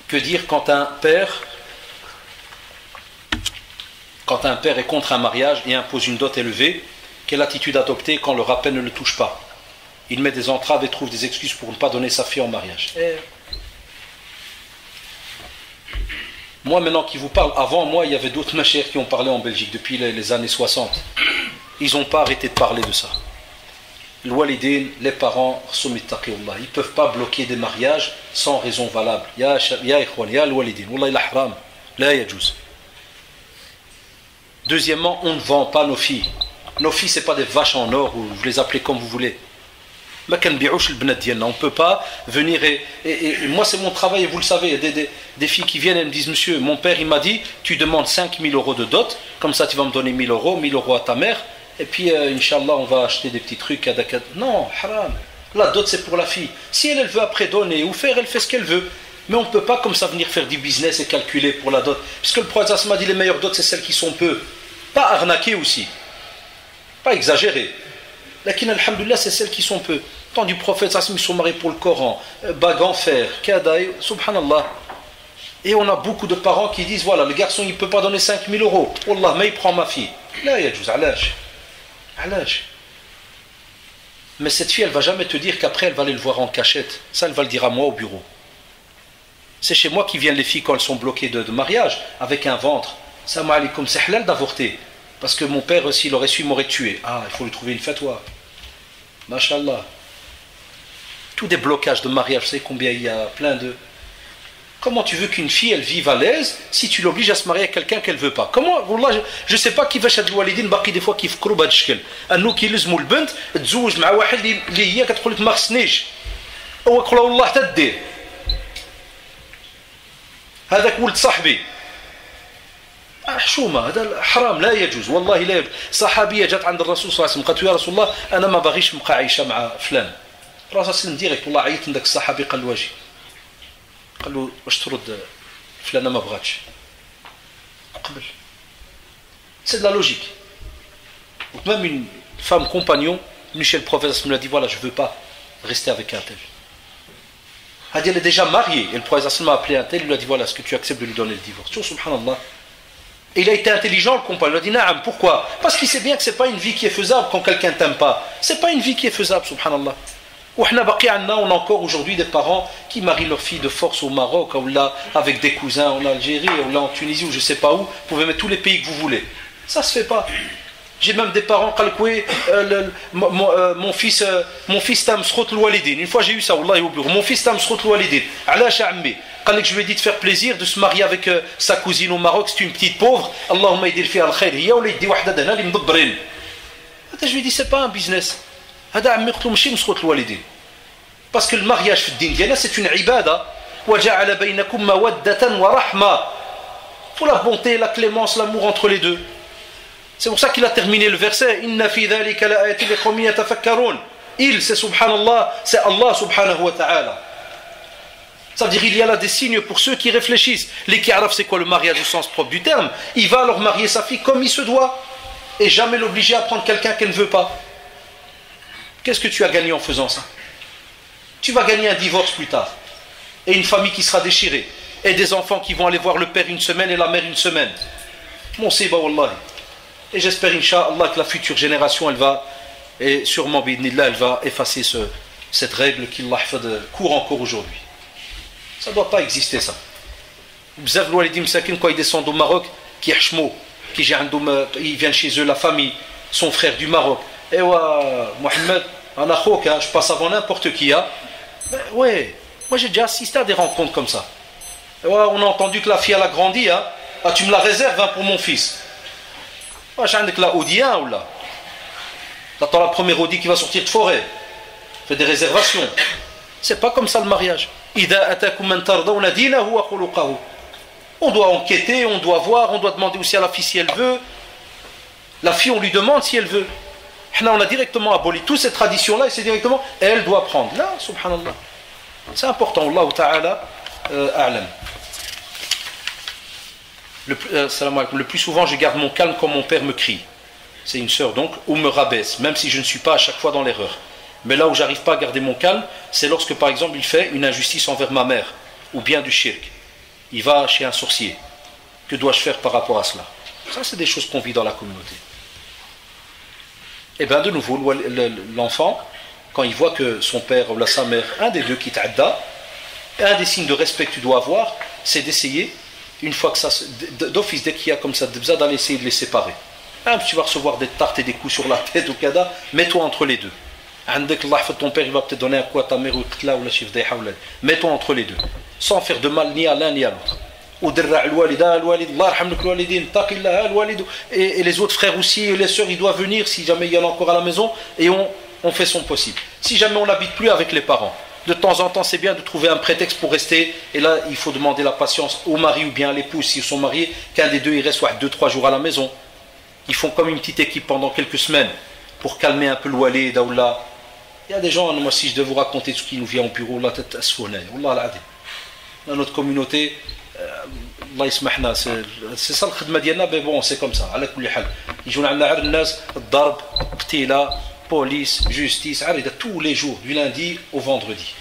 Que dire quand un père est contre un mariage et impose une dot élevée? Quelle attitude adopter quand le rappel ne le touche pas? Il met des entraves et trouve des excuses pour ne pas donner sa fille en mariage. Moi maintenant qui vous parle, avant moi il y avait d'autres machères qui ont parlé en Belgique depuis les années 60. Ils n'ont pas arrêté de parler de ça. Le walidin, les parents, ils ne peuvent pas bloquer des mariages sans raison valable. Ya ikhwan, ya al-walidin, wallahi la haram, la yajouz. Deuxièmement, on ne vend pas nos filles. Nos filles, ce n'est pas des vaches en or, ou vous les appelez comme vous voulez. On ne peut pas venir et moi c'est mon travail, et vous le savez, des filles qui viennent et me disent, monsieur, mon père il m'a dit, tu demandes 5 000 € de dot, comme ça tu vas me donner 1 000 €, 1 000 € à ta mère, et puis Inch'Allah on va acheter des petits trucs. Non, haram. La dot c'est pour la fille. Si elle veut après donner ou faire, elle fait ce qu'elle veut. Mais on ne peut pas comme ça venir faire du business et calculer pour la dot. Puisque le prophète m'a dit, les meilleures dots c'est celles qui sont peu. Pas arnaquer aussi. Pas exagérer. Lakin alhamdoulilah, c'est celles qui sont peu. Tant du prophète, ils sont mariés pour le Coran, bague en fer, kadaï, subhanallah. Et on a beaucoup de parents qui disent, voilà, le garçon il ne peut pas donner 5 000 €. Wallah, mais il prend ma fille. Là, yajouz, alaj. Mais cette fille, elle ne va jamais te dire qu'après elle va aller le voir en cachette. Ça, elle va le dire à moi au bureau. C'est chez moi qui viennent les filles quand elles sont bloquées de mariage, avec un ventre. Salam alaikum, c'est halal d'avorter. Parce que mon père, s'il aurait su, il m'aurait tué. Ah, il faut lui trouver une fatwa. Mashallah. Tous des blocages de mariage, vous savez combien il y a plein de... Comment tu veux qu'une fille, elle vive à l'aise si tu l'obliges à se marier avec quelqu'un qu'elle ne veut pas? Comment? Je ne sais pas qui va chez الوالدين باقي des fois كيفكروا بهذا الشكل انه كيلزموا البنت تزوج مع واحد اللي هي كتقول لك ما خصنيش او يقول والله حتى دير هذاك ولد صاحبي حشومه هذا حرام لا يجوز والله لا يجوز. صحابيه جات عند الرسول صلى الله عليه وسلم قالت يا رسول الله انا ما باغيش نبقى عايشه مع فلان. الرسول صلى الله عليه وسلم ديريكت والله عيط لذاك الصحابي قال له واجي قال له واش ترد فلانه ما بغاتش قبل. C'est de la logique. Donc même une femme compagnon venue chez le prophète me l'a dit voilà je veux pas rester avec un tel. Elle est déjà mariée et le prophète m'a appelé un tel, il lui a dit voilà est-ce que tu acceptes de lui donner le divorce? Subhanallah. Et il a été intelligent le compagnon, il a dit naam, pourquoi? Parce qu'il sait bien que c'est pas une vie qui est faisable quand quelqu'un t'aime pas. C'est pas une vie qui est faisable, subhanallah. On a encore aujourd'hui des parents qui marient leurs filles de force au Maroc, ou là avec des cousins en Algérie, ou là en Tunisie, ou je sais pas où. Vous pouvez mettre tous les pays que vous voulez. Ça se fait pas. J'ai même des parents qui mon fils tam srot al-walidin. Une fois j'ai eu ça, wallahi au bureau. Mon fils tam srot al-walidin. Alash ammi. Je lui ai dit de faire plaisir de se marier avec sa cousine au Maroc, c'est une petite pauvre. Allahumma ydir fiha al-khair. Hiya ou ydi wahda dana li mdabrin. Je lui ai dit c'est pas un business. هذا عمي قلت له ماشي مسخوط الوالدين باسكو المارياج في الدين ديالنا سي اون عباده وجعل بينكم موده ورحمه. Faut la bonté, la clémence, l'amour entre les deux. C'est pour ça qu'il a terminé le verset inna fi dhalika la ayatin liqawmin yatafakkarun. Il c'est subhanallah, c'est Allah subhanahu wa ta'ala. Ça veut dire il y a là des signes pour ceux qui réfléchissent. Les qui arafent c'est quoi le mariage au sens propre du terme? Il va alors marier sa fille comme il se doit. et jamais l'obliger à prendre quelqu'un qu'elle ne veut pas. Qu'est-ce que tu as gagné en faisant ça? Tu vas gagner un divorce plus tard, et une famille qui sera déchirée, et des enfants qui vont aller voir le père une semaine et la mère une semaine. Mon Siba Wallahi. Et j'espère, Inch'Allah, que la future génération, elle va, et sûrement, bi'idnillah, elle va effacer cette règle qui court encore aujourd'hui. Ça ne doit pas exister, ça. Bzaf l'walidim sakin, quand ils descendent au Maroc, qui ils viennent chez eux, la famille, son frère du Maroc. Et Mohamed, je passe avant n'importe qui. Ouais, moi j'ai déjà assisté à des rencontres comme ça. On a entendu que la fille elle a grandi. Tu me la réserves pour mon fils. J'ai la Audi 1 ou là. T'attends la première Audi qui va sortir de forêt. Fais des réservations. C'est pas comme ça le mariage. On doit enquêter, on doit voir, on doit demander aussi à la fille si elle veut. La fille, on lui demande si elle veut. On a directement aboli toutes ces traditions-là et c'est directement, elle doit prendre. Là, subhanallah. C'est important. Allah ta'ala a'lam. Le plus souvent, je garde mon calme quand mon père me crie. C'est une sœur donc, ou me rabaisse, même si je ne suis pas à chaque fois dans l'erreur. Mais là où j'arrive pas à garder mon calme, c'est lorsque par exemple il fait une injustice envers ma mère, ou bien du shirk. Il va chez un sorcier. Que dois-je faire par rapport à cela? Ça, c'est des choses qu'on vit dans la communauté. Et bien de nouveau, l'enfant, quand il voit que son père ou sa mère, un des deux qui t'adda, un des signes de respect que tu dois avoir, c'est d'essayer, une fois que ça, d'office, dès qu'il y a comme ça, d'aller essayer de les séparer. Tu vas recevoir des tartes et des coups sur la tête ou kada, mets-toi entre les deux. Ton père il va peut-être donner un coup à ta mère ou mets-toi entre les deux, sans faire de mal ni à l'un ni à l'autre. Et les autres frères aussi, et les sœurs, ils doivent venir si jamais il y en a encore à la maison, et on fait son possible. Si jamais on n'habite plus avec les parents, de temps en temps c'est bien de trouver un prétexte pour rester, et là il faut demander la patience au mari ou bien à l'épouse s'ils sont mariés, qu'un des deux il reste 2-3 jours à la maison. Ils font comme une petite équipe pendant quelques semaines pour calmer un peu le walid. Il y a des gens, moi si je devais vous raconter tout ce qui nous vient au bureau, la tête asfouna, dans notre communauté, Allah yismahna, c'est ça le khidma dialna, mais bon, c'est comme ça, ala kulli hal. Ils jouent عندنا عرض الناس الضرب قتيلة police justice عرض tous les jours du lundi au vendredi.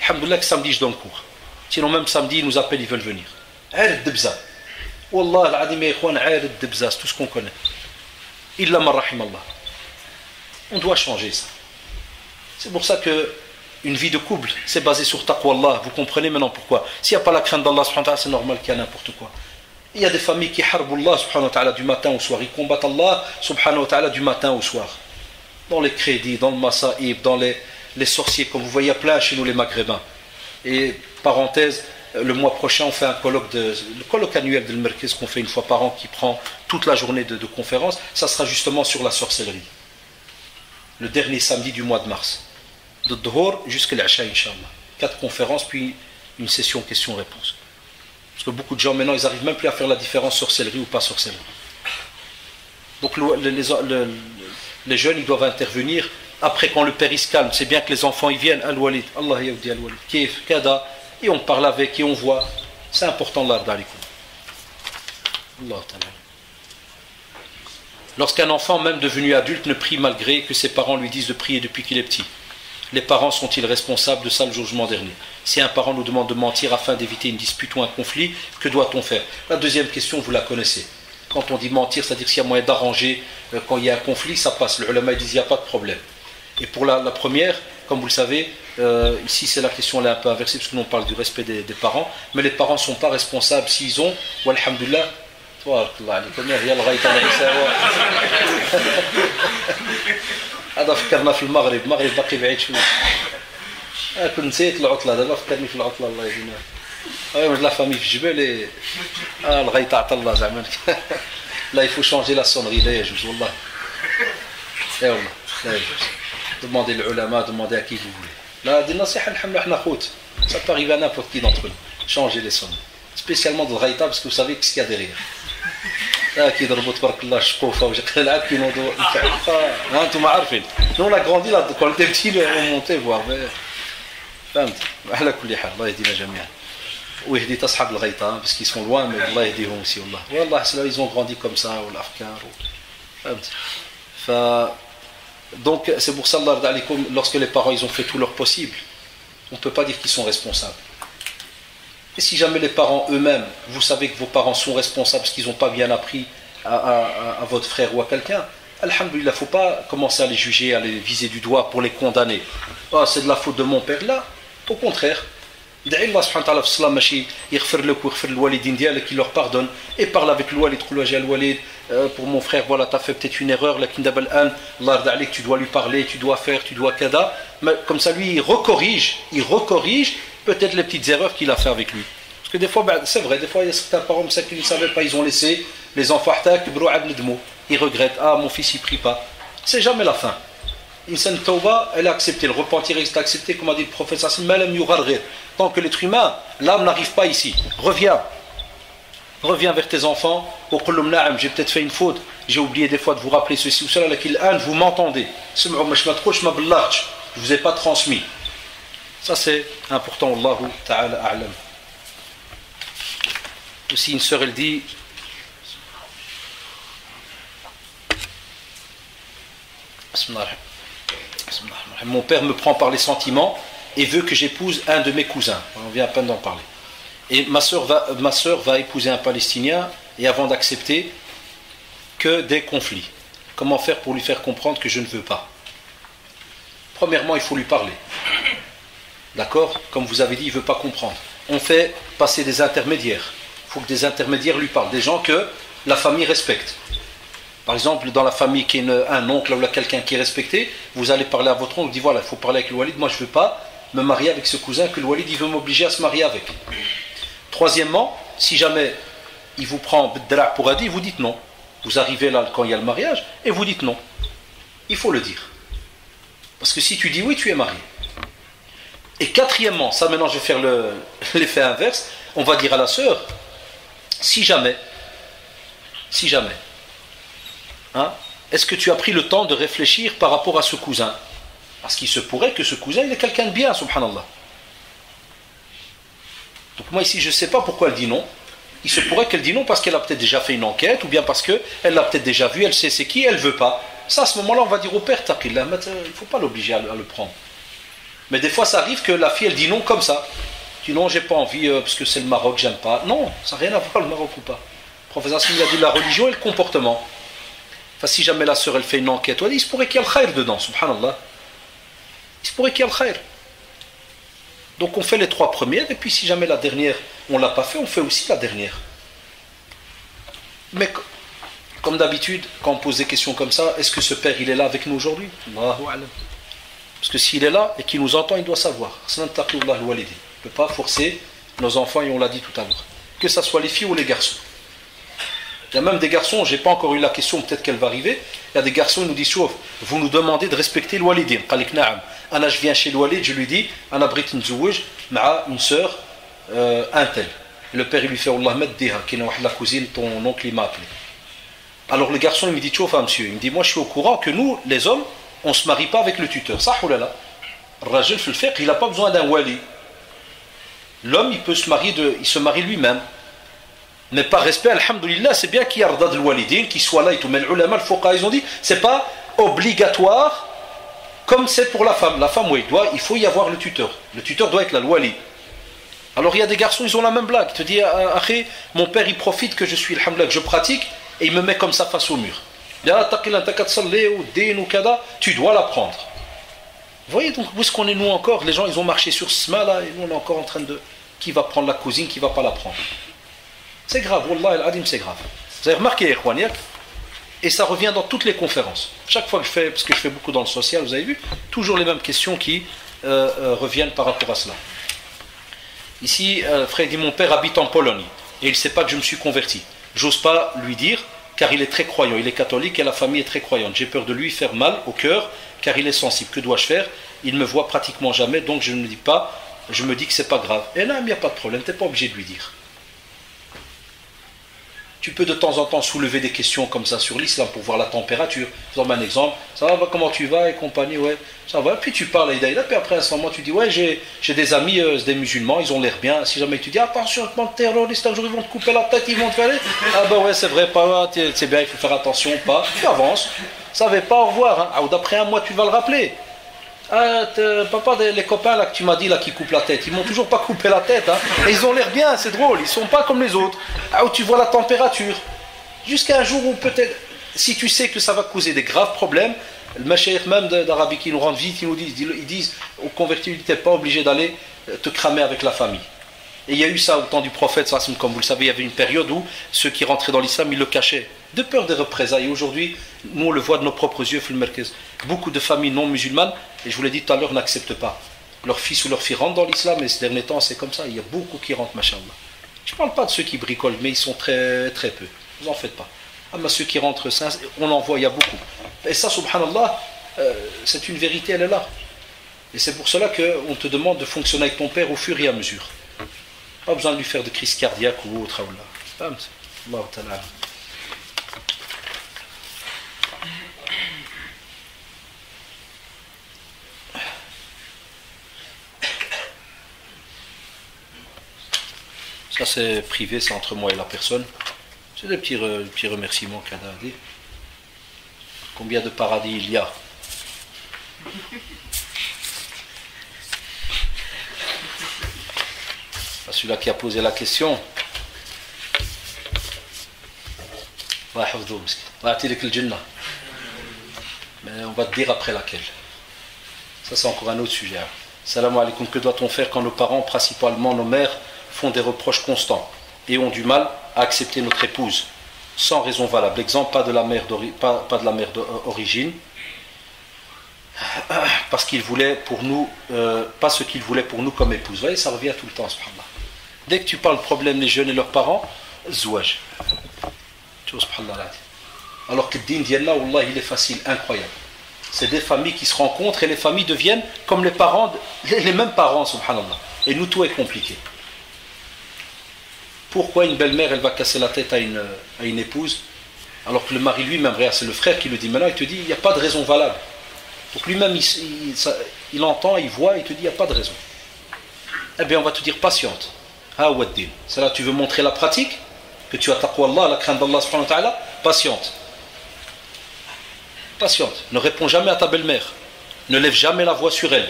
Alhamdoulilah que samedi je donne cours. Sinon même samedi ils nous appellent, ils veulent venir. عرض دبزة. والله العظيم يا إخوان عرض دبزة, c'est tout ce qu'on connaît. إلا من رحم الله. On doit changer ça. C'est pour ça que une vie de couple, c'est basé sur taqwa Allah. Vous comprenez maintenant pourquoi. S'il n'y a pas la crainte d'Allah, c'est normal qu'il y ait n'importe quoi. Il y a des familles qui harbent Allah du matin au soir. Ils combattent Allah du matin au soir. Dans les crédits, dans le masa'ib, dans les sorciers, comme vous voyez, il y a plein chez nous les maghrébins. Et parenthèse, le mois prochain, on fait le colloque annuel de l'Merkez qu'on fait une fois par an qui prend toute la journée de conférence. Ça sera justement sur la sorcellerie. Le dernier samedi du mois de mars. De Dhuhr jusqu'à l'Isha, Inch'Allah. 4 conférences, puis une session questions-réponses. Parce que beaucoup de gens maintenant, ils n'arrivent même plus à faire la différence sorcellerie ou pas sorcellerie. Donc les jeunes, ils doivent intervenir après quand le père il se calme. C'est bien que les enfants ils viennent, Al-Walid, Allah yaoudi Al-Walid, Kif, Kada, et on parle avec et on voit. C'est important l'art d'alikum. Allah ta'ala. Lorsqu'un enfant, même devenu adulte, ne prie malgré que ses parents lui disent de prier depuis qu'il est petit, les parents sont-ils responsables de ça le jugement dernier? Si un parent nous demande de mentir afin d'éviter une dispute ou un conflit, que doit-on faire? La deuxième question, vous la connaissez. Quand on dit mentir, c'est-à-dire s'il y a moyen d'arranger, quand il y a un conflit, ça passe. Le ulama dit il n'y a pas de problème. Et pour la première, comme vous le savez, ici c'est la question elle est un peu inversée parce que nous on parle du respect des parents, mais les parents ne sont pas responsables s'ils ont, walhamdulillah, هذا فكرنا في المغرب باقي بعيد شويه كنت نسيت العطله دابا فكرني في العطله الله يهدينا من لا فامي في الجبال الغيطه عطا الله زعما لا يفو شونجي لا سونري لا يجوز والله اي والله لا يجوز demandez العلماء demandez à qui vous voulez là دي نصيحه الحمد احنا خوت ça peut arriver à n'importe qui d'entre nous changer les sons spécialement de الغيطه parce que vous savez ce qu'il y a derrière كي يضربوا تبارك الله الشقوفه وجاك العاب كينوضوا انتم عارفين nous on a grandi là quand on était petit on montait voir فهمت على كل حال الله يهدينا جميعا ويهدي اصحاب الغيطه parce qu'ils sont loin mais الله يهديهم aussi والله والله ils ont grandi comme ça والافكار Donc c'est pour ça, lorsque les parents ils ont fait tout leur possible, on ne peut pas dire qu'ils sont responsables. Et si jamais les parents eux-mêmes, vous savez que vos parents sont responsables parce qu'ils n'ont pas bien appris à votre frère ou à quelqu'un, alhamdoulilah, il ne faut pas commencer à les juger, à les viser du doigt pour les condamner. Oh, c'est de la faute de mon père. Là, au contraire, Allah subhanahu wa ta'ala qui leur pardonne et parle avec le walid, pour mon frère, voilà, tu as fait peut-être une erreur, tu dois lui parler, tu dois faire, tu dois kada. Mais comme ça, lui, il recorrige peut-être les petites erreurs qu'il a fait avec lui. Parce que des fois, c'est vrai, des fois, il y a certains parents qui ne savaient pas, ils ont laissé les enfants, ils regrettent, ah, mon fils, il prie pas. C'est jamais la fin. Insan Tawba, elle a accepté, le repentir est accepté, comme a dit le prophète Sassim, tant que l'être humain, l'âme n'arrive pas ici. Reviens vers tes enfants, j'ai peut-être fait une faute, j'ai oublié des fois de vous rappeler ceci ou cela, vous m'entendez, je ne vous ai pas transmis. Ça c'est important, Allahu ta'ala a'lam. Aussi une sœur, elle dit, mon père me prend par les sentiments et veut que j'épouse un de mes cousins. On vient à peine d'en parler. Et ma sœur va épouser un Palestinien, et avant d'accepter, que des conflits. Comment faire pour lui faire comprendre que je ne veux pas? Premièrement, il faut lui parler. D'accord? Comme vous avez dit, il ne veut pas comprendre. On fait passer des intermédiaires. Il faut que des intermédiaires lui parlent. Des gens que la famille respecte. Par exemple, dans la famille qui est un oncle ou quelqu'un qui est respecté, vous allez parler à votre oncle, vous dites voilà, il faut parler avec le walid, moi je ne veux pas me marier avec ce cousin que le walid il veut m'obliger à se marier avec. Troisièmement, si jamais il vous prend Bdra pour Adi, vous dites non. Vous arrivez là quand il y a le mariage et vous dites non. Il faut le dire. Parce que si tu dis oui, tu es marié. Et quatrièmement, ça maintenant je vais faire l'effet inverse, on va dire à la sœur, si jamais, hein, est-ce que tu as pris le temps de réfléchir par rapport à ce cousin? Parce qu'il se pourrait que ce cousin il est quelqu'un de bien, subhanallah. Donc moi ici je ne sais pas pourquoi elle dit non. Il se pourrait qu'elle dit non parce qu'elle a peut-être déjà fait une enquête, ou bien parce qu'elle l'a peut-être déjà vu, elle sait c'est qui, elle ne veut pas. Ça à ce moment-là on va dire au père, il ne faut pas l'obliger à le prendre. Mais des fois ça arrive que la fille elle dit non comme ça. Elle dit non, j'ai pas envie parce que c'est le Maroc, j'aime pas. Non, ça n'a rien à voir le Maroc ou pas. Le professeur Hassan il a dit la religion et le comportement. Enfin, si jamais la sœur elle fait une enquête, il se pourrait qu'il y ait le khair dedans, subhanallah. Il se pourrait qu'il y ait le khair. Donc on fait les trois premières, et puis si jamais la dernière on ne l'a pas fait, on fait aussi la dernière. Mais comme d'habitude, quand on pose des questions comme ça, est-ce que ce père il est là avec nous aujourd'hui? Parce que s'il est là et qu'il nous entend, il doit savoir. Il ne peut pas forcer nos enfants, et on l'a dit tout à l'heure. Que ce soit les filles ou les garçons. Il y a même des garçons, je n'ai pas encore eu la question, peut-être qu'elle va arriver. Il y a des garçons, ils nous disent chauffe, vous nous demandez de respecter le walidin. Anna, je viens chez le walid, je lui dis Anna brit nzouj ma'a une sœur un tel. Le père il lui fait Allah maddiha, qui est la cousine, ton oncle il m'a appelé. Alors le garçon il me dit chauffe monsieur, il me dit moi je suis au courant que nous les hommes on ne se marie pas avec le tuteur. Ça ou là là. Rajul fait le faire, il n'a pas besoin d'un wali. L'homme il peut se marier il se marie lui-même. Mais par respect, alhamdoulilah, c'est bien qu'il y ait ardad al-walidin, qu'il soit là et tout. Mais les ulama, le fuqaha, ils ont dit, c'est pas obligatoire comme c'est pour la femme. La femme, oui, il faut y avoir le tuteur. Le tuteur doit être là, le wali. Alors il y a des garçons, ils ont la même blague. Il te dit, Akhi, mon père, il profite que je suis, alhamdoulilah, que je pratique, et il me met comme ça face au mur. Tu dois l'apprendre. Vous voyez donc où est-ce qu'on est nous encore? Les gens, ils ont marché sur ce chemin-là, et nous, on est encore en train de... Qui va prendre la cousine, qui va pas la prendre? C'est grave, Wallah al-Adim, c'est grave. Vous avez remarqué, Ikhwaniak, et ça revient dans toutes les conférences. Chaque fois que je fais, parce que je fais beaucoup dans le social, vous avez vu, toujours les mêmes questions qui reviennent par rapport à cela. Ici, frère dit, mon père habite en Pologne, et il ne sait pas que je me suis converti. J'ose pas lui dire, car il est très croyant, il est catholique et la famille est très croyante. J'ai peur de lui faire mal au cœur, car il est sensible. Que dois-je faire? Il me voit pratiquement jamais, donc je ne me dis pas, je me dis que c'est pas grave. Et là, il n'y a pas de problème, tu n'es pas obligé de lui dire. tu peux de temps en temps soulever des questions comme ça sur l'islam pour voir la température. Je donne un exemple, ça va, comment tu vas et compagnie, ouais, ça va. Puis tu parles et puis après à ce moment tu dis, ouais, j'ai des amis, des musulmans, ils ont l'air bien. Si jamais tu dis, attention, terroriste, un jour ils vont te couper la tête, ils vont te faire. Ah bah ouais, c'est vrai, pas, c'est bien, il faut faire attention, pas. Tu avances, ça va pas, au revoir. Hein. Ah, d'après un mois, tu vas le rappeler. Ah, papa, les copains là que tu m'as dit là qui coupent la tête, ils m'ont toujours pas coupé la tête, hein. Et ils ont l'air bien, c'est drôle, ils sont pas comme les autres. Ah, où tu vois la température. Jusqu'à un jour où peut-être, si tu sais que ça va causer des graves problèmes, le mashaykh même d'Arabie qui nous rendent visite, ils disent aux convertis, tu n'es pas obligé d'aller te cramer avec la famille. Et il y a eu ça au temps du prophète, comme vous le savez, il y avait une période où ceux qui rentraient dans l'islam, ils le cachaient, de peur des représailles. Aujourd'hui, nous on le voit de nos propres yeux, beaucoup de familles non musulmanes, et je vous l'ai dit tout à l'heure, n'acceptent pas. Leur fils ou leur fille rentrent dans l'islam, et ces derniers temps, c'est comme ça, il y a beaucoup qui rentrent, machallah. Je ne parle pas de ceux qui bricolent, mais ils sont très, très peu. Vous en faites pas. Ah, mais ceux qui rentrent, on en voit, il y a beaucoup. Et ça, subhanallah, c'est une vérité, elle est là. Et c'est pour cela qu'on te demande de fonctionner avec ton père au fur et à mesure. Pas besoin de lui faire de crise cardiaque ou autre. Allah ta'ala. Ça c'est privé, c'est entre moi et la personne. C'est des petits remerciements qu'elle a dit. Combien de paradis il y a? Celui-là qui a posé la question. Mais on va te dire après laquelle. Ça c'est encore un autre sujet. Salam alaikum. Que doit-on faire quand nos parents, principalement nos mères, font des reproches constants et ont du mal à accepter notre épouse sans raison valable? Exemple, pas de la mère d'origine, parce qu'il voulait pour nous, pas ce qu'il voulait pour nous comme épouse. Vous voyez, ça revient tout le temps, subhanallah. Dès que tu parles problème des jeunes et leurs parents, zouaj. Alors que le din d'Yallah, wallah, il est facile, incroyable. C'est des familles qui se rencontrent et les familles deviennent comme les parents, les mêmes parents, subhanallah. Et nous, tout est compliqué. Pourquoi une belle-mère, elle va casser la tête à une épouse, alors que le mari lui-même, regarde, c'est le frère qui le dit maintenant, il te dit, il n'y a pas de raison valable. Donc lui-même, il entend, il voit, il te dit, il n'y a pas de raison. Eh bien, on va te dire, patiente. C'est là, tu veux montrer la pratique, que tu as taqwa Allah, la crainte d'Allah subhanahu wa ta'ala, patiente. Patiente. Ne réponds jamais à ta belle-mère. Ne lève jamais la voix sur elle.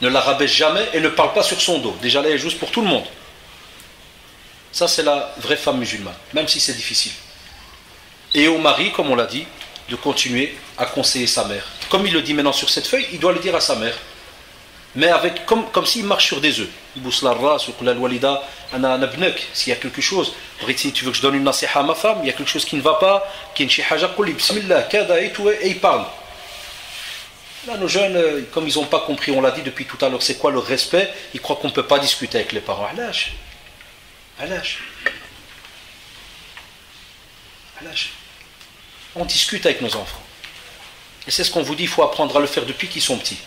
Ne la rabaisse jamais et ne parle pas sur son dos. Déjà là, elle est juste pour tout le monde. Ça, c'est la vraie femme musulmane, même si c'est difficile. Et au mari, comme on l'a dit, de continuer à conseiller sa mère. Comme il le dit maintenant sur cette feuille, il doit le dire à sa mère. Mais avec, comme s'il marche sur des œufs. S'il y a quelque chose, si tu veux que je donne une nasiha à ma femme, il y a quelque chose qui ne va pas, et il parle. Là, nos jeunes, comme ils n'ont pas compris, on l'a dit depuis tout à l'heure, c'est quoi le respect? Ils croient qu'on ne peut pas discuter avec les parents. On discute avec nos enfants. Et c'est ce qu'on vous dit, il faut apprendre à le faire depuis qu'ils sont petits.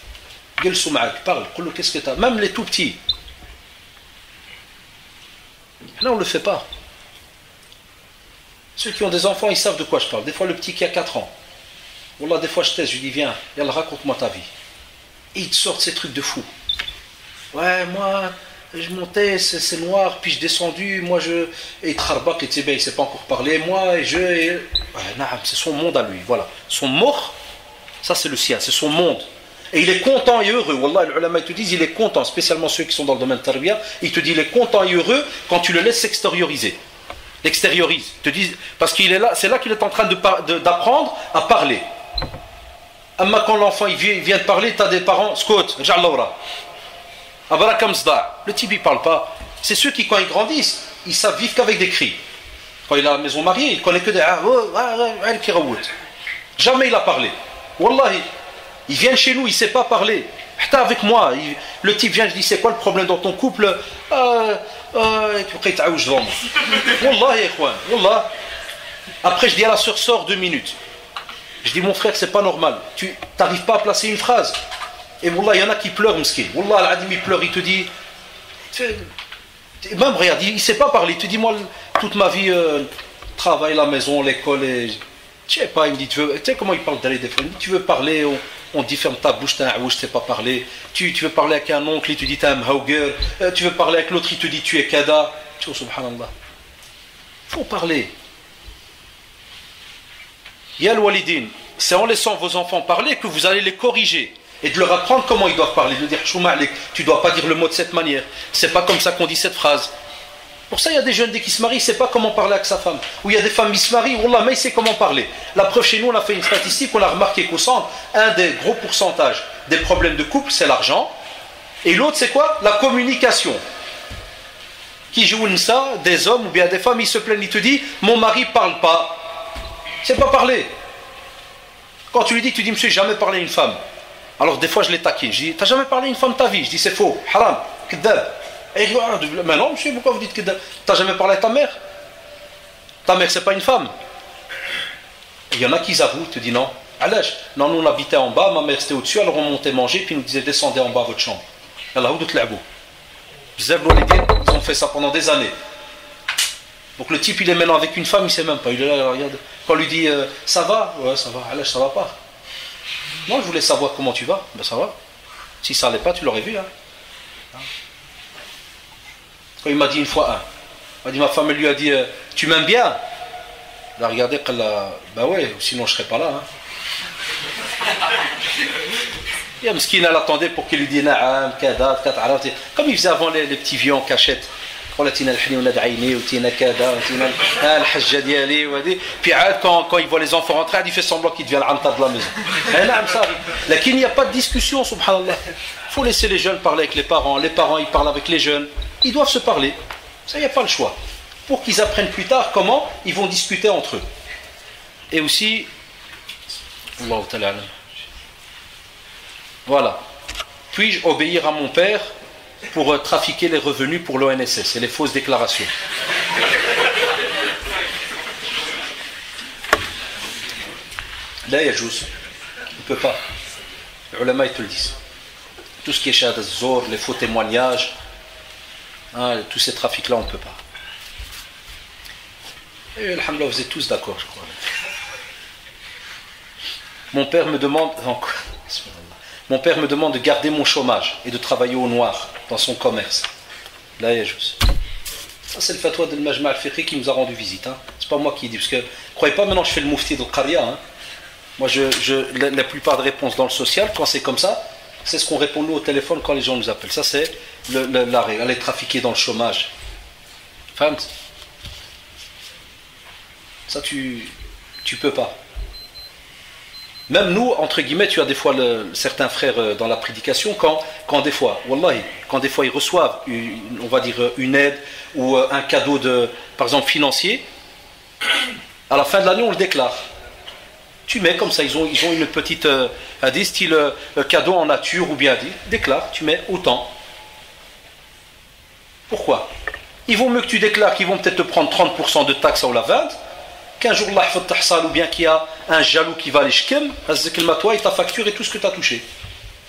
Parle, qu'est-ce que tu as? Même les tout petits. Là, on ne le fait pas. Ceux qui ont des enfants, ils savent de quoi je parle. Des fois, le petit qui a 4 ans. Wallah, des fois, je teste, je lui dis, viens, yallah, raconte-moi ta vie. Et ils te sortent ces trucs de fou. Ouais, moi, je montais, c'est noir, puis je descendu, moi, et Trarbak, et il ne sait pas encore parler, moi, ouais, c'est son monde à lui, voilà. Son mort, ça, c'est le sien, c'est son monde. Et il est content et heureux. Wallah, les ulama te disent, il est content, spécialement ceux qui sont dans le domaine de tarbiya, il te dit, il est content et heureux quand tu le laisses s'extérioriser. L'extériorise. Te disent, parce qu'il est là, c'est là qu'il est en train d'apprendre à parler. Amma quand l'enfant il vient de parler, tu as des parents, Scott, le type il parle pas. C'est ceux qui, quand ils grandissent, ils savent vivre qu'avec des cris. Quand il est à la maison mariée, il connaît que des jamais il a parlé. Wallahi. Ils viennent chez nous, il ne sait pas parler. Avec moi, le type vient, je dis, c'est quoi le problème dans ton couple? Après, je dis à la soeur, sors 2 minutes. Je dis, mon frère, c'est pas normal. Tu n'arrives pas à placer une phrase. Et Wallah, il y en a qui pleurent, m'skin. Wallah, al-Adim, il pleure, il te dit... Même, regarde, il ne sait pas parler. Il te dit, moi, toute ma vie, travail, la maison, l'école, et je sais pas, il me dit, tu sais comment il parle d'aller des fois, il me dit, tu veux parler, on dit ferme ta bouche, t'as un ouch, tu sais pas parler, tu veux parler avec un oncle, il te dit t'es un mhauger, tu veux parler avec l'autre, il te dit tu es kada, tu vois, subhanallah. Il faut parler. Ya al-walidin, c'est en laissant vos enfants parler que vous allez les corriger et de leur apprendre comment ils doivent parler, de leur dire tu dois pas dire le mot de cette manière, c'est pas comme ça qu'on dit cette phrase. Pour ça, il y a des jeunes, dès qu'ils se marient, ils ne savent pas comment parler avec sa femme. Ou il y a des femmes qui se marient, Wallah, mais ils savent comment parler. La preuve, chez nous, on a fait une statistique, on a remarqué qu'au centre, un des gros pourcentages des problèmes de couple, c'est l'argent. Et l'autre, c'est quoi? La communication. Qui joue ça, des hommes ou bien des femmes, ils se plaignent, ils te disent, mon mari ne parle pas. C'est pas parler. Quand tu lui dis, tu dis, monsieur, j'ai jamais parlé à une femme. Alors des fois, je les taquine. Je dis, t'as jamais parlé à une femme de ta vie? Je dis, c'est faux, haram, kdab. Et il dit, mais non, monsieur, pourquoi vous dites que t'as jamais parlé à ta mère? Ta mère, c'est pas une femme. Il y en a qui avouent, te disent non. Allège, non, nous on habitait en bas, ma mère c'était au-dessus, alors on montait manger, puis ils nous disaient descendez en bas à votre chambre. Allah, où d'autres l'abou. Ils ont fait ça pendant des années. Donc le type, il est maintenant avec une femme, il ne sait même pas. Il est là, regarde. Quand on lui dit ça va? Ouais, ça va. Allège, ça va pas. Moi, je voulais savoir comment tu vas. Ben ça va. Si ça n'allait pas, tu l'aurais vu. Hein. Quand il m'a dit une fois, ma femme lui a dit tu m'aimes bien? Il a regardé, bah ouais, sinon je serais pas là. Et Mskin, elle attendait pour qu'il lui dise naam, kada, comme il faisait avant les petits vieux en cachette. Puis quand il voit les enfants rentrer, il fait semblant qu'il devient l'anta de la maison. Là, il n'y a pas de discussion, subhanallah. Il faut laisser les jeunes parler avec les parents ils parlent avec les jeunes. Ils doivent se parler. Ça, il n'y a pas le choix. Pour qu'ils apprennent plus tard comment ils vont discuter entre eux. Et aussi, voilà. Puis-je obéir à mon père pour trafiquer les revenus pour l'ONSS et les fausses déclarations? Là, il y a juste. On ne peut pas. Les ulama, ils te le disent. Tout ce qui est shahad az-zor, les faux témoignages, tous ces trafics-là, on ne peut pas. Et alhamdoulilah, vous êtes tous d'accord, je crois. Mon père me demande de garder mon chômage et de travailler au noir dans son commerce. Là, il y a juste. Ça, c'est le fatwa de l'Majma' al-Fiqhi qui nous a rendu visite. C'est pas moi qui dis, parce que, croyez pas, maintenant je fais le mufti de Qaria. Moi, la plupart des réponses dans le social, quand c'est comme ça, c'est ce qu'on répond nous au téléphone quand les gens nous appellent. Ça, c'est l'arrêt. Aller trafiquer dans le chômage. Femme, ça, tu peux pas. Même nous, entre guillemets, tu as des fois certains frères dans la prédication, quand des fois, wallahi, quand des fois ils reçoivent, on va dire, une aide ou un cadeau, par exemple, financier, à la fin de l'année, on le déclare. Tu mets comme ça, ils ont une petite hadith, style cadeau en nature ou bien dit, déclare, tu mets autant. Pourquoi? Ils vont mieux que tu déclares qu'ils vont peut-être te prendre 30% de taxes ou la 20%, qu'un jour là ou bien qu'il y a un jaloux qui va aller shkem, toi et ta facture et tout ce que tu as touché.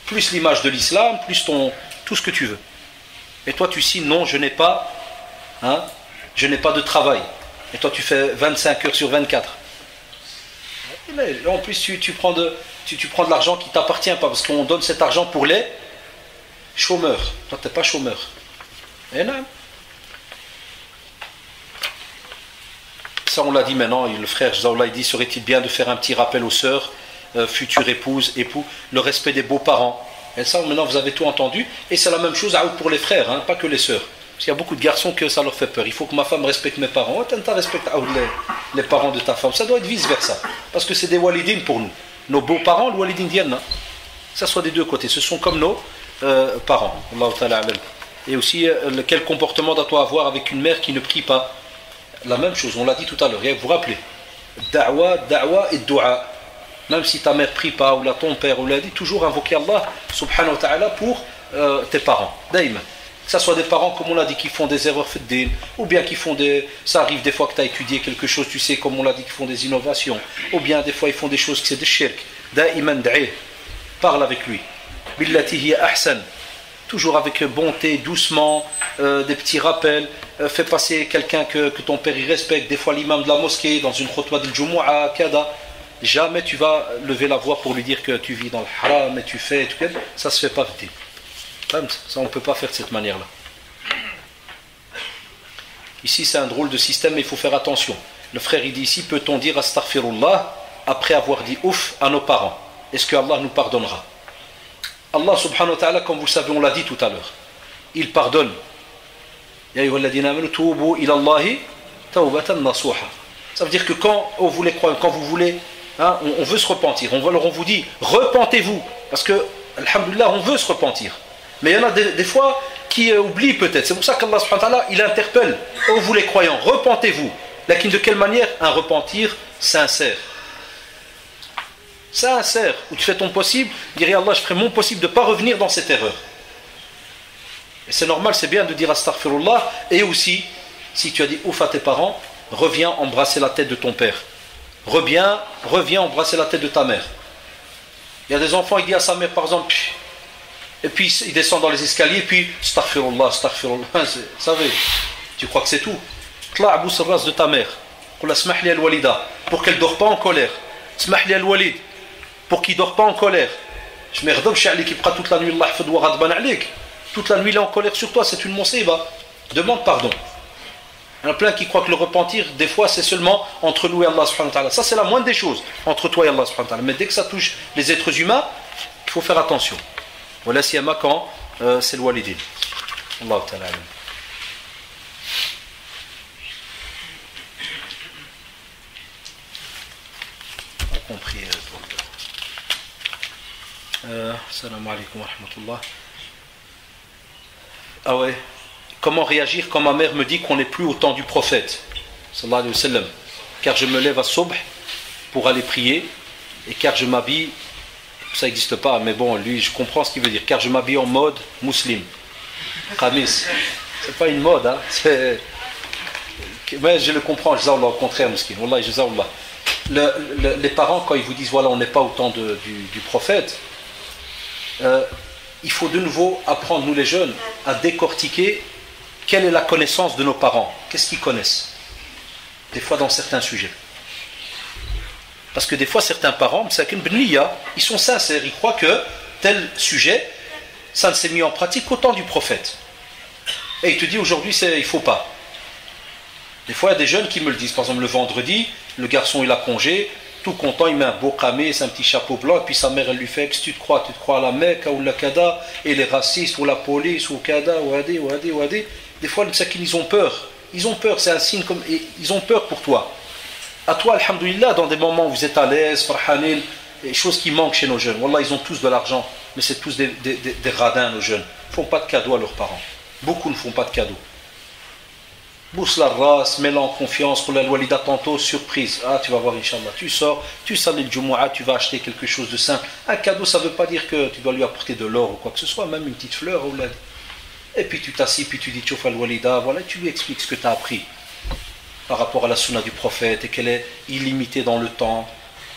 Plus l'image de l'islam, plus tout ce que tu veux. Et toi tu signes non, je n'ai pas de travail. Et toi tu fais 25 heures sur 24. Et en plus tu prends de l'argent qui ne t'appartient pas, parce qu'on donne cet argent pour les chômeurs. Toi tu n'es pas chômeur. Et non. Ça on l'a dit maintenant, le frère Zaoula dit, serait-il bien de faire un petit rappel aux sœurs, futures épouses, époux, le respect des beaux-parents. Et ça maintenant vous avez tout entendu, et c'est la même chose pour les frères, pas que les sœurs. Parce qu'il y a beaucoup de garçons que ça leur fait peur. Il faut que ma femme respecte mes parents. Tu respectes les parents de ta femme. Ça doit être vice-versa. Parce que c'est des walidines pour nous. Nos beaux-parents, le walidine dienne, ça soit des deux côtés. Ce sont comme nos parents. Et aussi, quel comportement doit-on avoir avec une mère qui ne prie pas? La même chose, on l'a dit tout à l'heure. Vous vous rappelez, da'wa et dua. Même si ta mère prie pas, ou là ton père, ou l'a dit, toujours invoquer Allah subhanahu wa ta'ala pour tes parents. Daïma. Que ce soit des parents, comme on l'a dit, qui font des erreurs fiddiles, ou bien qui font ça arrive des fois que tu as étudié quelque chose, tu sais, comme on l'a dit, qui font des innovations, ou bien des fois ils font des choses qui c'est des shirk. Da'iman da'i, parle avec lui. Billati hiya ahsan. toujours avec bonté, doucement, des petits rappels. Fais passer quelqu'un que ton père il respecte, des fois l'imam de la mosquée, dans une khutbah de Jumu'ah, kada. Jamais tu vas lever la voix pour lui dire que tu vis dans le haram et tu fais, et tout, ça se fait pas vite. Ça on ne peut pas faire de cette manière-là. Ici c'est un drôle de système, mais il faut faire attention. Le frère il dit ici, peut-on dire astaghfirullah après avoir dit ouf à nos parents? Est-ce que Allah nous pardonnera? Allah subhanahu wa ta'ala, comme vous le savez, on l'a dit tout à l'heure, il pardonne. Ya ayyuhalladhina amanu tubu ila Allahi tawbatan nasuha. Ça veut dire que quand vous voulez, hein, on veut se repentir, on vous dit repentez-vous, parce que alhamdulillah on veut se repentir, mais il y en a des fois qui oublient peut-être. C'est pour ça qu'Allah subhanahu wa ta'ala il interpelle, ô vous les croyants, repentez-vous. Lakin de quelle manière? Un repentir sincère, où tu fais ton possible, dire Allah je ferai mon possible de ne pas revenir dans cette erreur. Et c'est normal, c'est bien de dire astaghfirullah. Et aussi, si tu as dit ouf à tes parents, reviens embrasser la tête de ton père, reviens embrasser la tête de ta mère. Il y a des enfants, il dit à sa mère par exemple, et puis il descend dans les escaliers, puis astaghfirullah, vous savez, tu crois que c'est tout? Tla abou sarras de ta mère, pour qu'elle ne dort pas en colère. Smahli al-walid, pour qu'il ne dort pas en colère. Je me redonne chez Ali qui prend toute la nuit, toute la nuit il est en colère sur toi, c'est une musiba. Demande pardon. Il y en a plein qui croient que le repentir, des fois, c'est seulement entre nous et Allah subhanahu wa ta'ala. Ça, c'est la moindre des choses, entre toi et Allah subhanahu wa ta'ala. Mais dès que ça touche les êtres humains, il faut faire attention. Voilà siyama quand c'est le walidin. Allah ta'ala. Compris. Salam alaikum wa rahmatullah. Ah ouais. Comment réagir quand ma mère me dit qu'on n'est plus au temps du prophète sallallahu alayhi wa sallam, car je me lève à Subh pour aller prier et car je m'habille, ça n'existe pas, mais bon, lui je comprends ce qu'il veut dire, car je m'habille en mode musulman. Khamis, c'est pas une mode, hein, mais je le comprends, jazakallah, au contraire, muskin, wallahi jazakallah. Les parents, quand ils vous disent voilà, on n'est pas au temps du prophète, il faut de nouveau apprendre, nous les jeunes, à décortiquer quelle est la connaissance de nos parents. Qu'est-ce qu'ils connaissent? Des fois dans certains sujets. Parce que des fois, certains parents, ils sont sincères, ils croient que tel sujet, ça ne s'est mis en pratique qu'au temps du prophète. Et il te dit aujourd'hui, il ne faut pas. Des fois, il y a des jeunes qui me le disent. Par exemple, le vendredi, le garçon il a congé, tout content, il met un beau camé, c'est un petit chapeau blanc, et puis sa mère elle lui fait, qu'est-ce que tu te crois à la Mecque, ou la Kada, et les racistes, ou la police, ou Kada, ou Adi, ou Adi, ou Adi. Des fois, les sakins, ils ont peur. Ils ont peur, c'est un signe comme. Ils ont peur pour toi. À toi, alhamdoulilah, dans des moments où vous êtes à l'aise, farhanil, des choses qui manquent chez nos jeunes. Wallah, ils ont tous de l'argent, mais c'est tous des radins, nos jeunes. Ils ne font pas de cadeaux à leurs parents. Beaucoup ne font pas de cadeaux. Bousse la race, mets-la en confiance pour la walida tantôt, surprise. Ah, tu vas voir, Inch'Allah. Tu sors, tu salis le Jumu'ah, tu vas acheter quelque chose de simple. Un cadeau, ça ne veut pas dire que tu dois lui apporter de l'or ou quoi que ce soit, même une petite fleur. Et puis tu t'assis, puis tu dis Tchouf al-Walida, voilà, tu lui expliques ce que tu as appris par rapport à la sunna du prophète et qu'elle est illimitée dans le temps.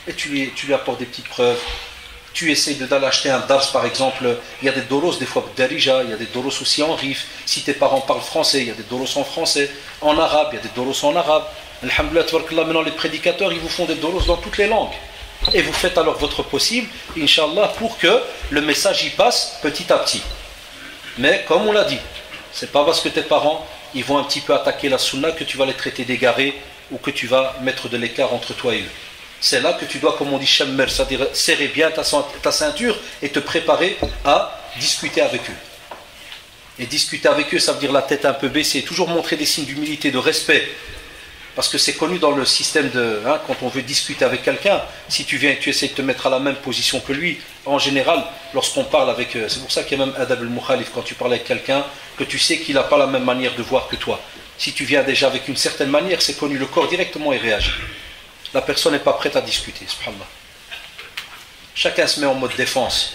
Et tu lui apportes des petites preuves. Tu essayes d'aller acheter un dars par exemple, il y a des doros des fois darija, il y a des doros aussi en rif. Si tes parents parlent français, il y a des doros en français. En arabe, il y a des doros en arabe. Alhamdulillah, maintenant les prédicateurs, ils vous font des doros dans toutes les langues. Et vous faites alors votre possible, Inch'Allah, pour que le message y passe petit à petit. Mais comme on l'a dit, c'est pas parce que tes parents ils vont un petit peu attaquer la sunna que tu vas les traiter d'égarés ou que tu vas mettre de l'écart entre toi et eux. C'est là que tu dois, comme on dit, shammer, c'est-à-dire serrer bien ta ceinture et te préparer à discuter avec eux. Et discuter avec eux, ça veut dire la tête un peu baissée, toujours montrer des signes d'humilité, de respect. Parce que c'est connu dans le système de... quand on veut discuter avec quelqu'un, si tu viens et tu essaies de te mettre à la même position que lui, en général, lorsqu'on parle avec... c'est pour ça qu'il y a même adab al-mukhalif, quand tu parles avec quelqu'un, que tu sais qu'il n'a pas la même manière de voir que toi. Si tu viens déjà avec une certaine manière, c'est connu, le corps directement il réagit. La personne n'est pas prête à discuter, subhanallah. Chacun se met en mode défense.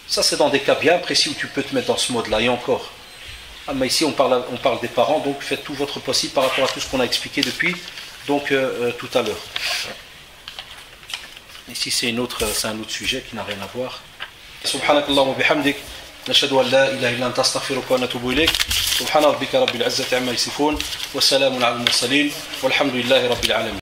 Ça c'est dans des cas bien précis où tu peux te mettre dans ce mode-là, et encore. Ah, mais ici on parle des parents, donc faites tout votre possible par rapport à tout ce qu'on a expliqué depuis donc, tout à l'heure. Ici c'est un autre sujet qui n'a rien à voir. سبحانك اللهم وبحمدك نشهد أن لا إله إلا أنت أستغفرك ونتوب إليك سبحان ربك رب العزة عما يصفون والسلام على المرسلين والحمد لله رب العالمين